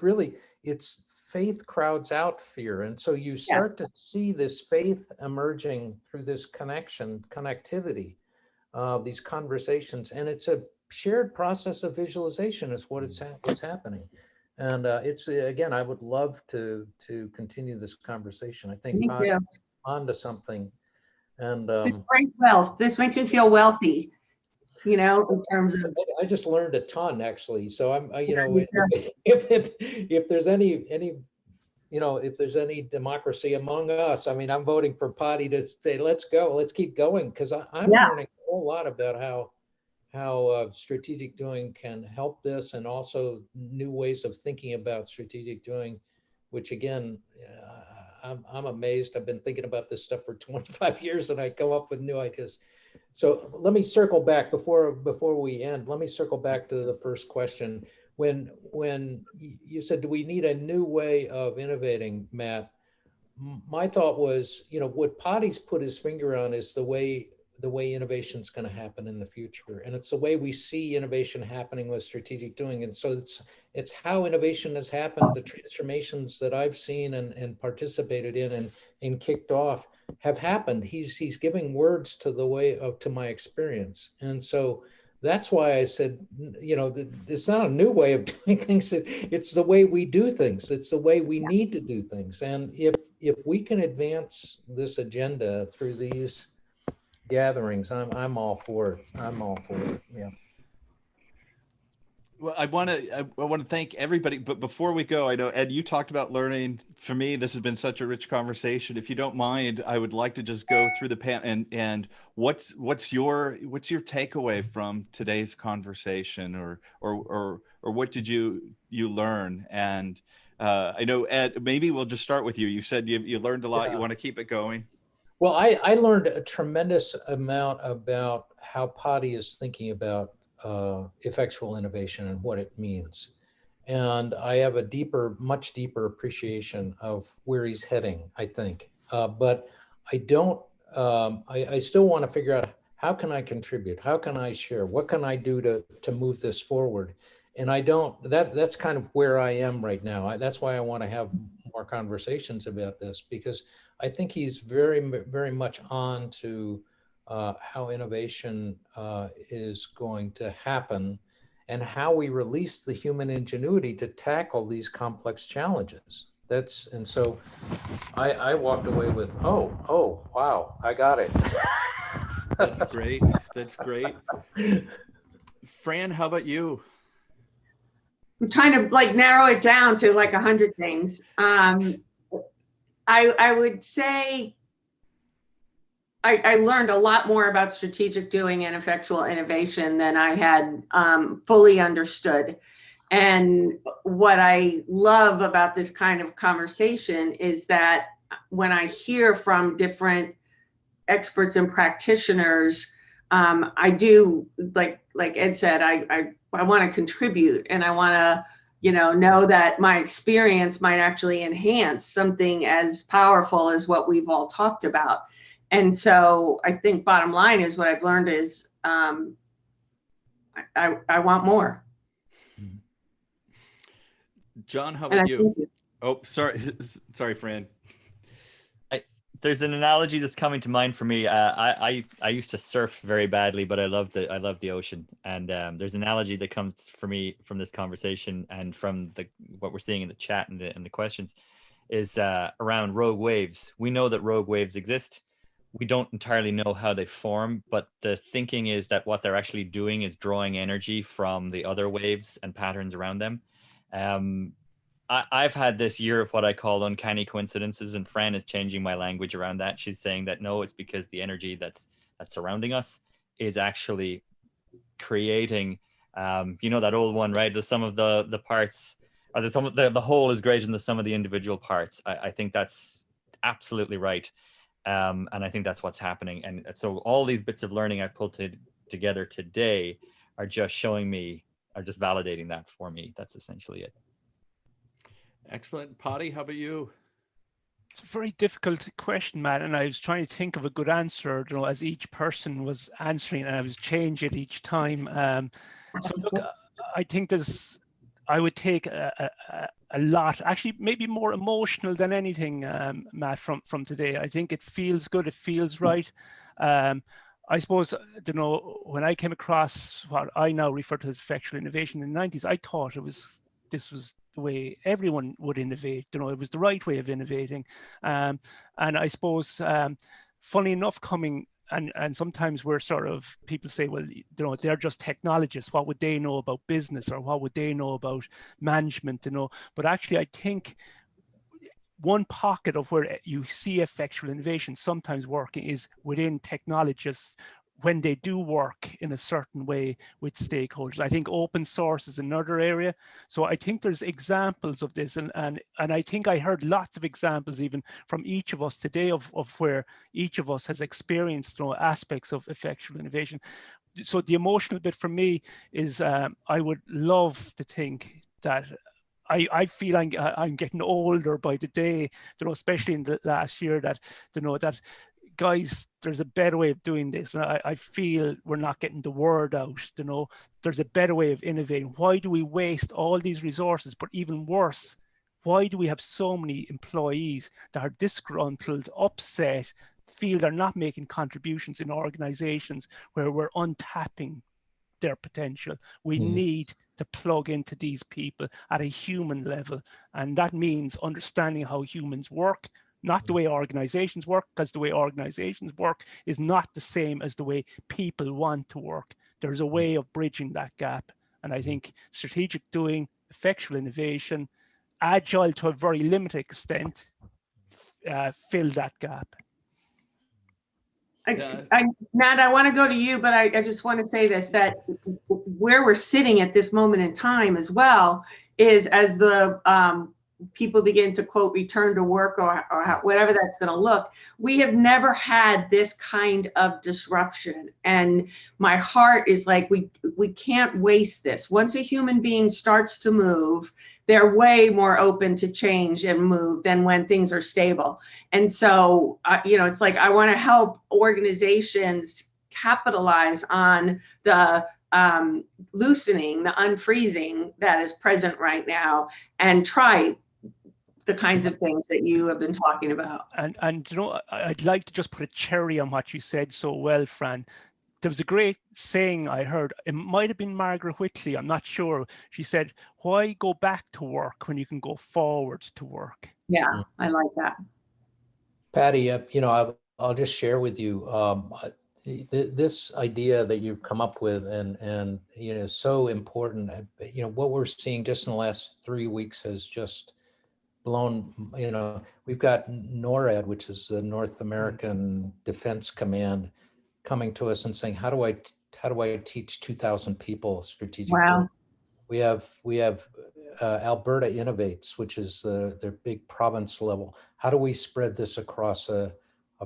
it's faith crowds out fear. And so you start to see this faith emerging through this connectivity. These conversations, and it's a shared process of visualization is what's happening. And it's, again, I would love to continue this conversation. I think onto something. And it's great wealth. This makes me feel wealthy, in terms of. I just learned a ton, actually. So I'm, if there's any if there's any democracy among us, I'm voting for Paidi to say, let's go, let's keep going, because I'm learning a whole lot about how strategic doing can help this, and also new ways of thinking about strategic doing, which again, I'm amazed. I've been thinking about this stuff for 25 years and I come up with new ideas. So let me circle back before we end. Let me circle back to the first question. When you said, do we need a new way of innovating, Matt? My thought was, what Padi's put his finger on is the way innovation is going to happen in the future. And it's the way we see innovation happening with strategic doing. And so it's how innovation has happened. The transformations that I've seen and participated in and kicked off have happened. He's giving words to the way to my experience. And so That's why I said, it's not a new way of doing things. It's the way we do things. It's the way we need to do things. And if we can advance this agenda through these gatherings, I'm all for it. I'm all for it. Yeah. Well, I want to thank everybody, but before we go, I know Ed, you talked about learning. For me, this has been such a rich conversation. If you don't mind, I would like to just go through the pan and what's your takeaway from today's conversation, or what did you learn? And I know Ed, maybe we'll just start with you. You said you learned a lot. Yeah. You want to keep it going. Well, I learned a tremendous amount about how Paidi is thinking about effectual innovation and what it means. And I have a much deeper appreciation of where he's heading, I think. But I don't, I still want to figure out, how can I contribute? How can I share? What can I do to move this forward? And that's kind of where I am right now. That's why I want to have more conversations about this, because I think he's very, very much on to how innovation is going to happen and how we release the human ingenuity to tackle these complex challenges. And so I walked away with, oh, wow, I got it. That's great. That's great. Fran, how about you? I'm trying to like narrow it down to like 100 things. I would say I learned a lot more about strategic doing and effectual innovation than I had fully understood. And what I love about this kind of conversation is that when I hear from different experts and practitioners, I do, like Ed said, I want to contribute, and I want to know that my experience might actually enhance something as powerful as what we've all talked about. And so I think bottom line is what I've learned is I want more. John, how about you? You. Oh, sorry, Fran. There's an analogy that's coming to mind for me. I used to surf very badly, but I love the ocean. And there's an analogy that comes for me from this conversation and from what we're seeing in the chat and the questions is around rogue waves. We know that rogue waves exist. We don't entirely know how they form, but the thinking is that what they're actually doing is drawing energy from the other waves and patterns around them. I've had this year of what I call uncanny coincidences, and Fran is changing my language around that. She's saying that no, it's because the energy that's surrounding us is actually creating, that old one, right? The sum of the parts, or the whole is greater than the sum of the individual parts. I think that's absolutely right. And I think that's what's happening. And so all these bits of learning I've pulled together today are just validating that for me. That's essentially it. Excellent. Paidi, how about you? It's a very difficult question, Matt, and I was trying to think of a good answer, as each person was answering, and I was changing it each time. So look, I think I would take a lot, actually maybe more emotional than anything, Matt, from today. I think it feels good, it feels right. I suppose, when I came across what I now refer to as effectual innovation in the 90s, I thought this was the way everyone would innovate. It was the right way of innovating. And I suppose, funny enough, and sometimes we're people say, well, they're just technologists. What would they know about business, or what would they know about management? But actually, I think one pocket of where you see effectual innovation sometimes working is within technologists when they do work in a certain way with stakeholders. I think open source is another area. So I think there's examples of this, and I think I heard lots of examples even from each of us today of where each of us has experienced aspects of effectual innovation. So the emotional bit for me is I would love to think that I feel I'm getting older by the day, especially in the last year, that that guys, there's a better way of doing this. And I feel we're not getting the word out. There's a better way of innovating. Why do we waste all these resources? But even worse, why do we have so many employees that are disgruntled, upset, feel they're not making contributions in organizations where we're untapping their potential. We need to plug into these people at a human level. And that means understanding how humans work, not the way organizations work, because the way organizations work is not the same as the way people want to work. There's a way of bridging that gap. And I think strategic doing, effectual innovation, agile to a very limited extent, fill that gap. Matt, I want to go to you, but I just want to say this, that where we're sitting at this moment in time as well is as the people begin to quote return to work or whatever that's going to look, we have never had this kind of disruption. And my heart is like, we can't waste this. Once a human being starts to move, they're way more open to change and move than when things are stable. And so, it's like, I want to help organizations capitalize on the loosening, the unfreezing that is present right now, and try the kinds of things that you have been talking about. And I'd like to just put a cherry on what you said so well, Fran. There was a great saying I heard, it might have been Margaret Whitley, I'm not sure. She said, why go back to work when you can go forward to work? Yeah, I like that. Patty, I'll just share with you this idea that you've come up with and so important. What we're seeing just in the last 3 weeks has just blown, we've got NORAD, which is the North American Defense Command, coming to us and saying, how do I teach 2,000 people strategic? Wow. We have Alberta Innovates, which is their big province level. How do we spread this across a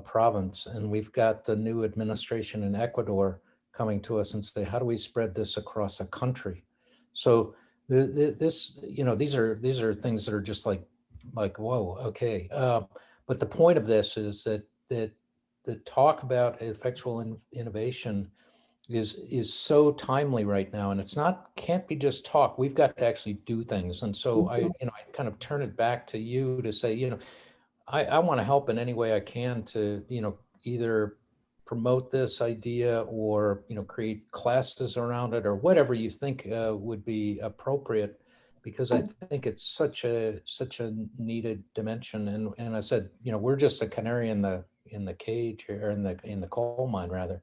province? And we've got the new administration in Ecuador coming to us and say, how do we spread this across a country? So these are things that are just like whoa, okay. But the point of this is that the talk about effectual innovation is so timely right now, and can't be just talk. We've got to actually do things. And so I kind of turn it back to you to say, I want to help in any way I can to, either promote this idea or, create classes around it or whatever you think would be appropriate, because I think it's such a needed dimension. And I said, we're just a canary in the cage, or in the coal mine rather.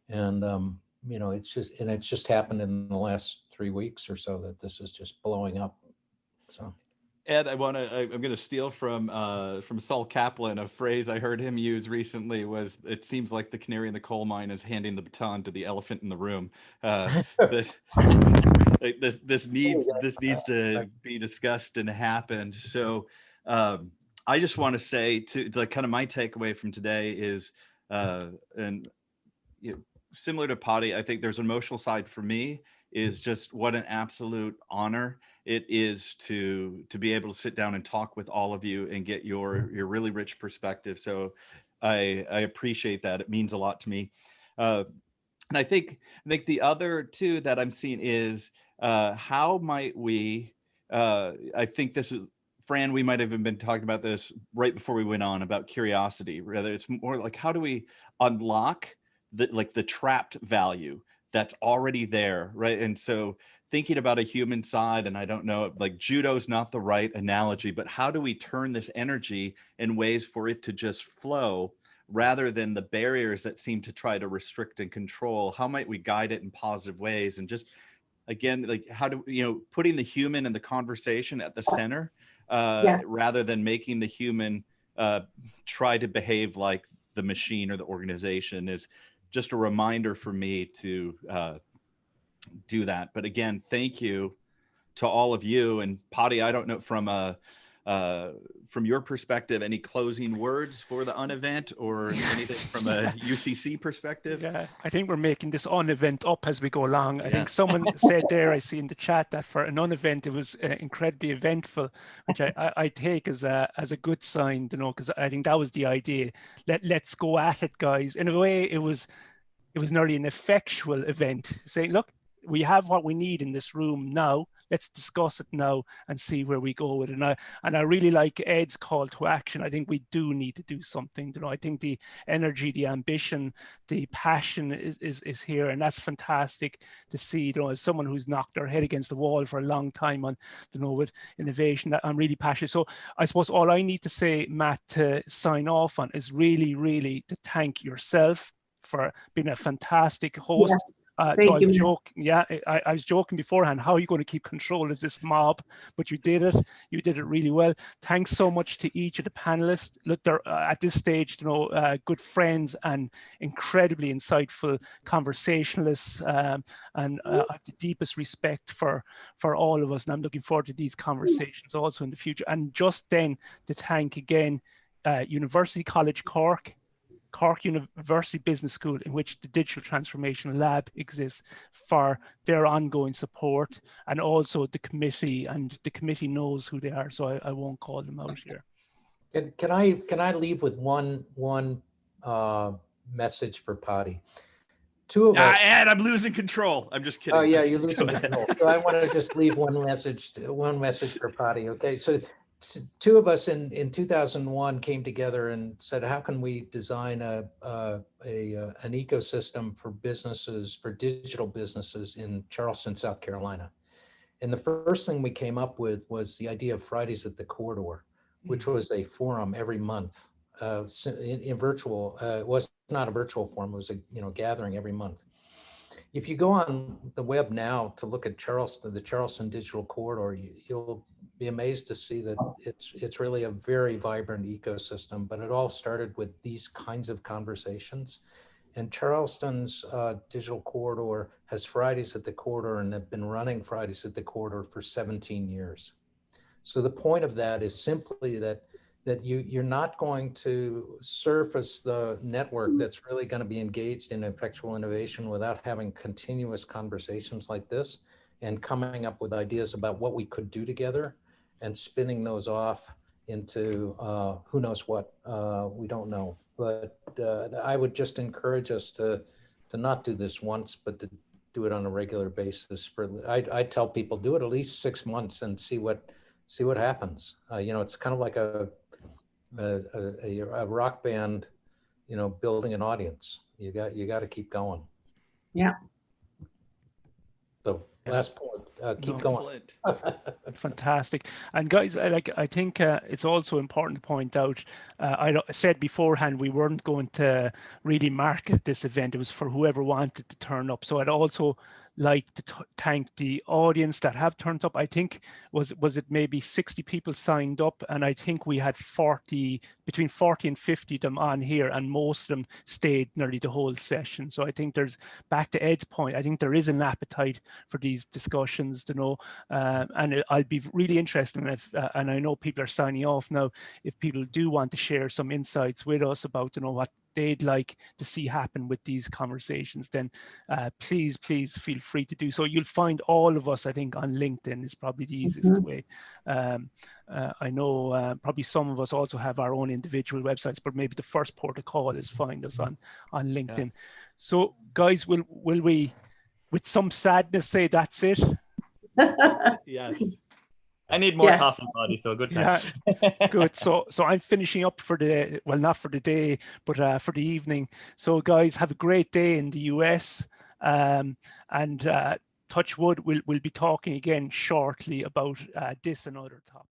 And it's just happened in the last 3 weeks or so that this is just blowing up. So Ed, I'm going to steal from Saul Kaplan. A phrase I heard him use recently was, "It seems like the canary in the coal mine is handing the baton to the elephant in the room." This needs to be discussed and happen. So I just want to say to kind of my takeaway from today is, similar to Paidi, I think there's an emotional side for me, is just what an absolute honor it is to be able to sit down and talk with all of you and get your really rich perspective. So I appreciate that. It means a lot to me. And I think the other two that I'm seeing is how might we, I think this is, Fran, we might have even been talking about this right before we went on about curiosity. Rather, it's more like, how do we unlock the trapped value that's already there, right? And so thinking about a human side, and I don't know, like judo's not the right analogy, but how do we turn this energy in ways for it to just flow rather than the barriers that seem to try to restrict and control? How might we guide it in positive ways? And just, again, like how do, putting the human in the conversation at the center, Yes. rather than making the human try to behave like the machine or the organization, is just a reminder for me to do that. But again, thank you to all of you. And Paidi, I don't know, from your perspective, any closing words for the Unevent or anything from a UCC perspective? Yeah, I think we're making this Unevent up as we go along. Yeah. I think someone said there, I see in the chat, that for an Unevent, it was incredibly eventful, which I take as a good sign, because I think that was the idea. Let's go at it, guys. In a way, it was nearly an effectual event, saying, look, we have what we need in this room now. let's discuss it now and see where we go with it. And I really like Ed's call to action. I think we do need to do something. I think the energy, the ambition, the passion is here, and that's fantastic to see. As someone who's knocked their head against the wall for a long time on, with innovation, that I'm really passionate. So I suppose all I need to say, Matt, to sign off on is really, really to thank yourself for being a fantastic host. Yes. Thank you. I was joking beforehand, how are you going to keep control of this mob? But you did it. You did it really well. Thanks so much to each of the panelists. Look, they're at this stage, good friends and incredibly insightful conversationalists, and I have the deepest respect for all of us. And I'm looking forward to these conversations also in the future. And just then to thank again University College Cork University Business School, in which the Digital Transformation Lab exists, for their ongoing support, and also the committee, and the committee knows who they are, so I won't call them out here. Can I leave with one message for Paidi? Two of us. Ed, I'm losing control. I'm just kidding. Oh yeah, you're losing control. So I want to just leave one message for Paidi. Okay, so two of us in 2001 came together and said, how can we design an ecosystem for businesses, for digital businesses in Charleston, South Carolina? And the first thing we came up with was the idea of Fridays at the Corridor, which was a forum every month in virtual. It was not a virtual forum, it was a gathering every month. If you go on the web now to look at the Charleston Digital Corridor, you'll be amazed to see that it's really a very vibrant ecosystem, but it all started with these kinds of conversations. And Charleston's Digital Corridor has Fridays at the Corridor, and have been running Fridays at the Corridor for 17 years. So the point of that is simply that you're not going to surface the network that's really going to be engaged in effectual innovation without having continuous conversations like this and coming up with ideas about what we could do together and spinning those off into who knows what, we don't know. But I would just encourage us to not do this once, but to do it on a regular basis. I tell people, do it at least 6 months and see what happens. It's kind of like a rock band, building an audience. You got to keep going. Yeah. So last point, keep going. Fantastic. And guys, I think it's also important to point out, I said beforehand, we weren't going to really market this event. It was for whoever wanted to turn up. So I'd also like to thank the audience that have turned up. I think was it maybe 60 people signed up, and I think we had between 40 and 50 of them on here, and most of them stayed nearly the whole session. So I think there's, back to Ed's point, I think there is an appetite for these discussions, and I'll be really interested in if, and I know people are signing off now, if people do want to share some insights with us about what they'd like to see happen with these conversations, then please feel free to do so. You'll find all of us, I think, on LinkedIn is probably the easiest way. I know probably some of us also have our own individual websites, but maybe the first port of call is find us on LinkedIn. Yeah. So guys, will we, with some sadness, say that's it? Yes. I need more coffee, buddy. So good. Yeah, good. So I'm finishing up for the, well, not for the day, but for the evening. So guys, have a great day in the US, and touch wood, we'll be talking again shortly about this and other topics.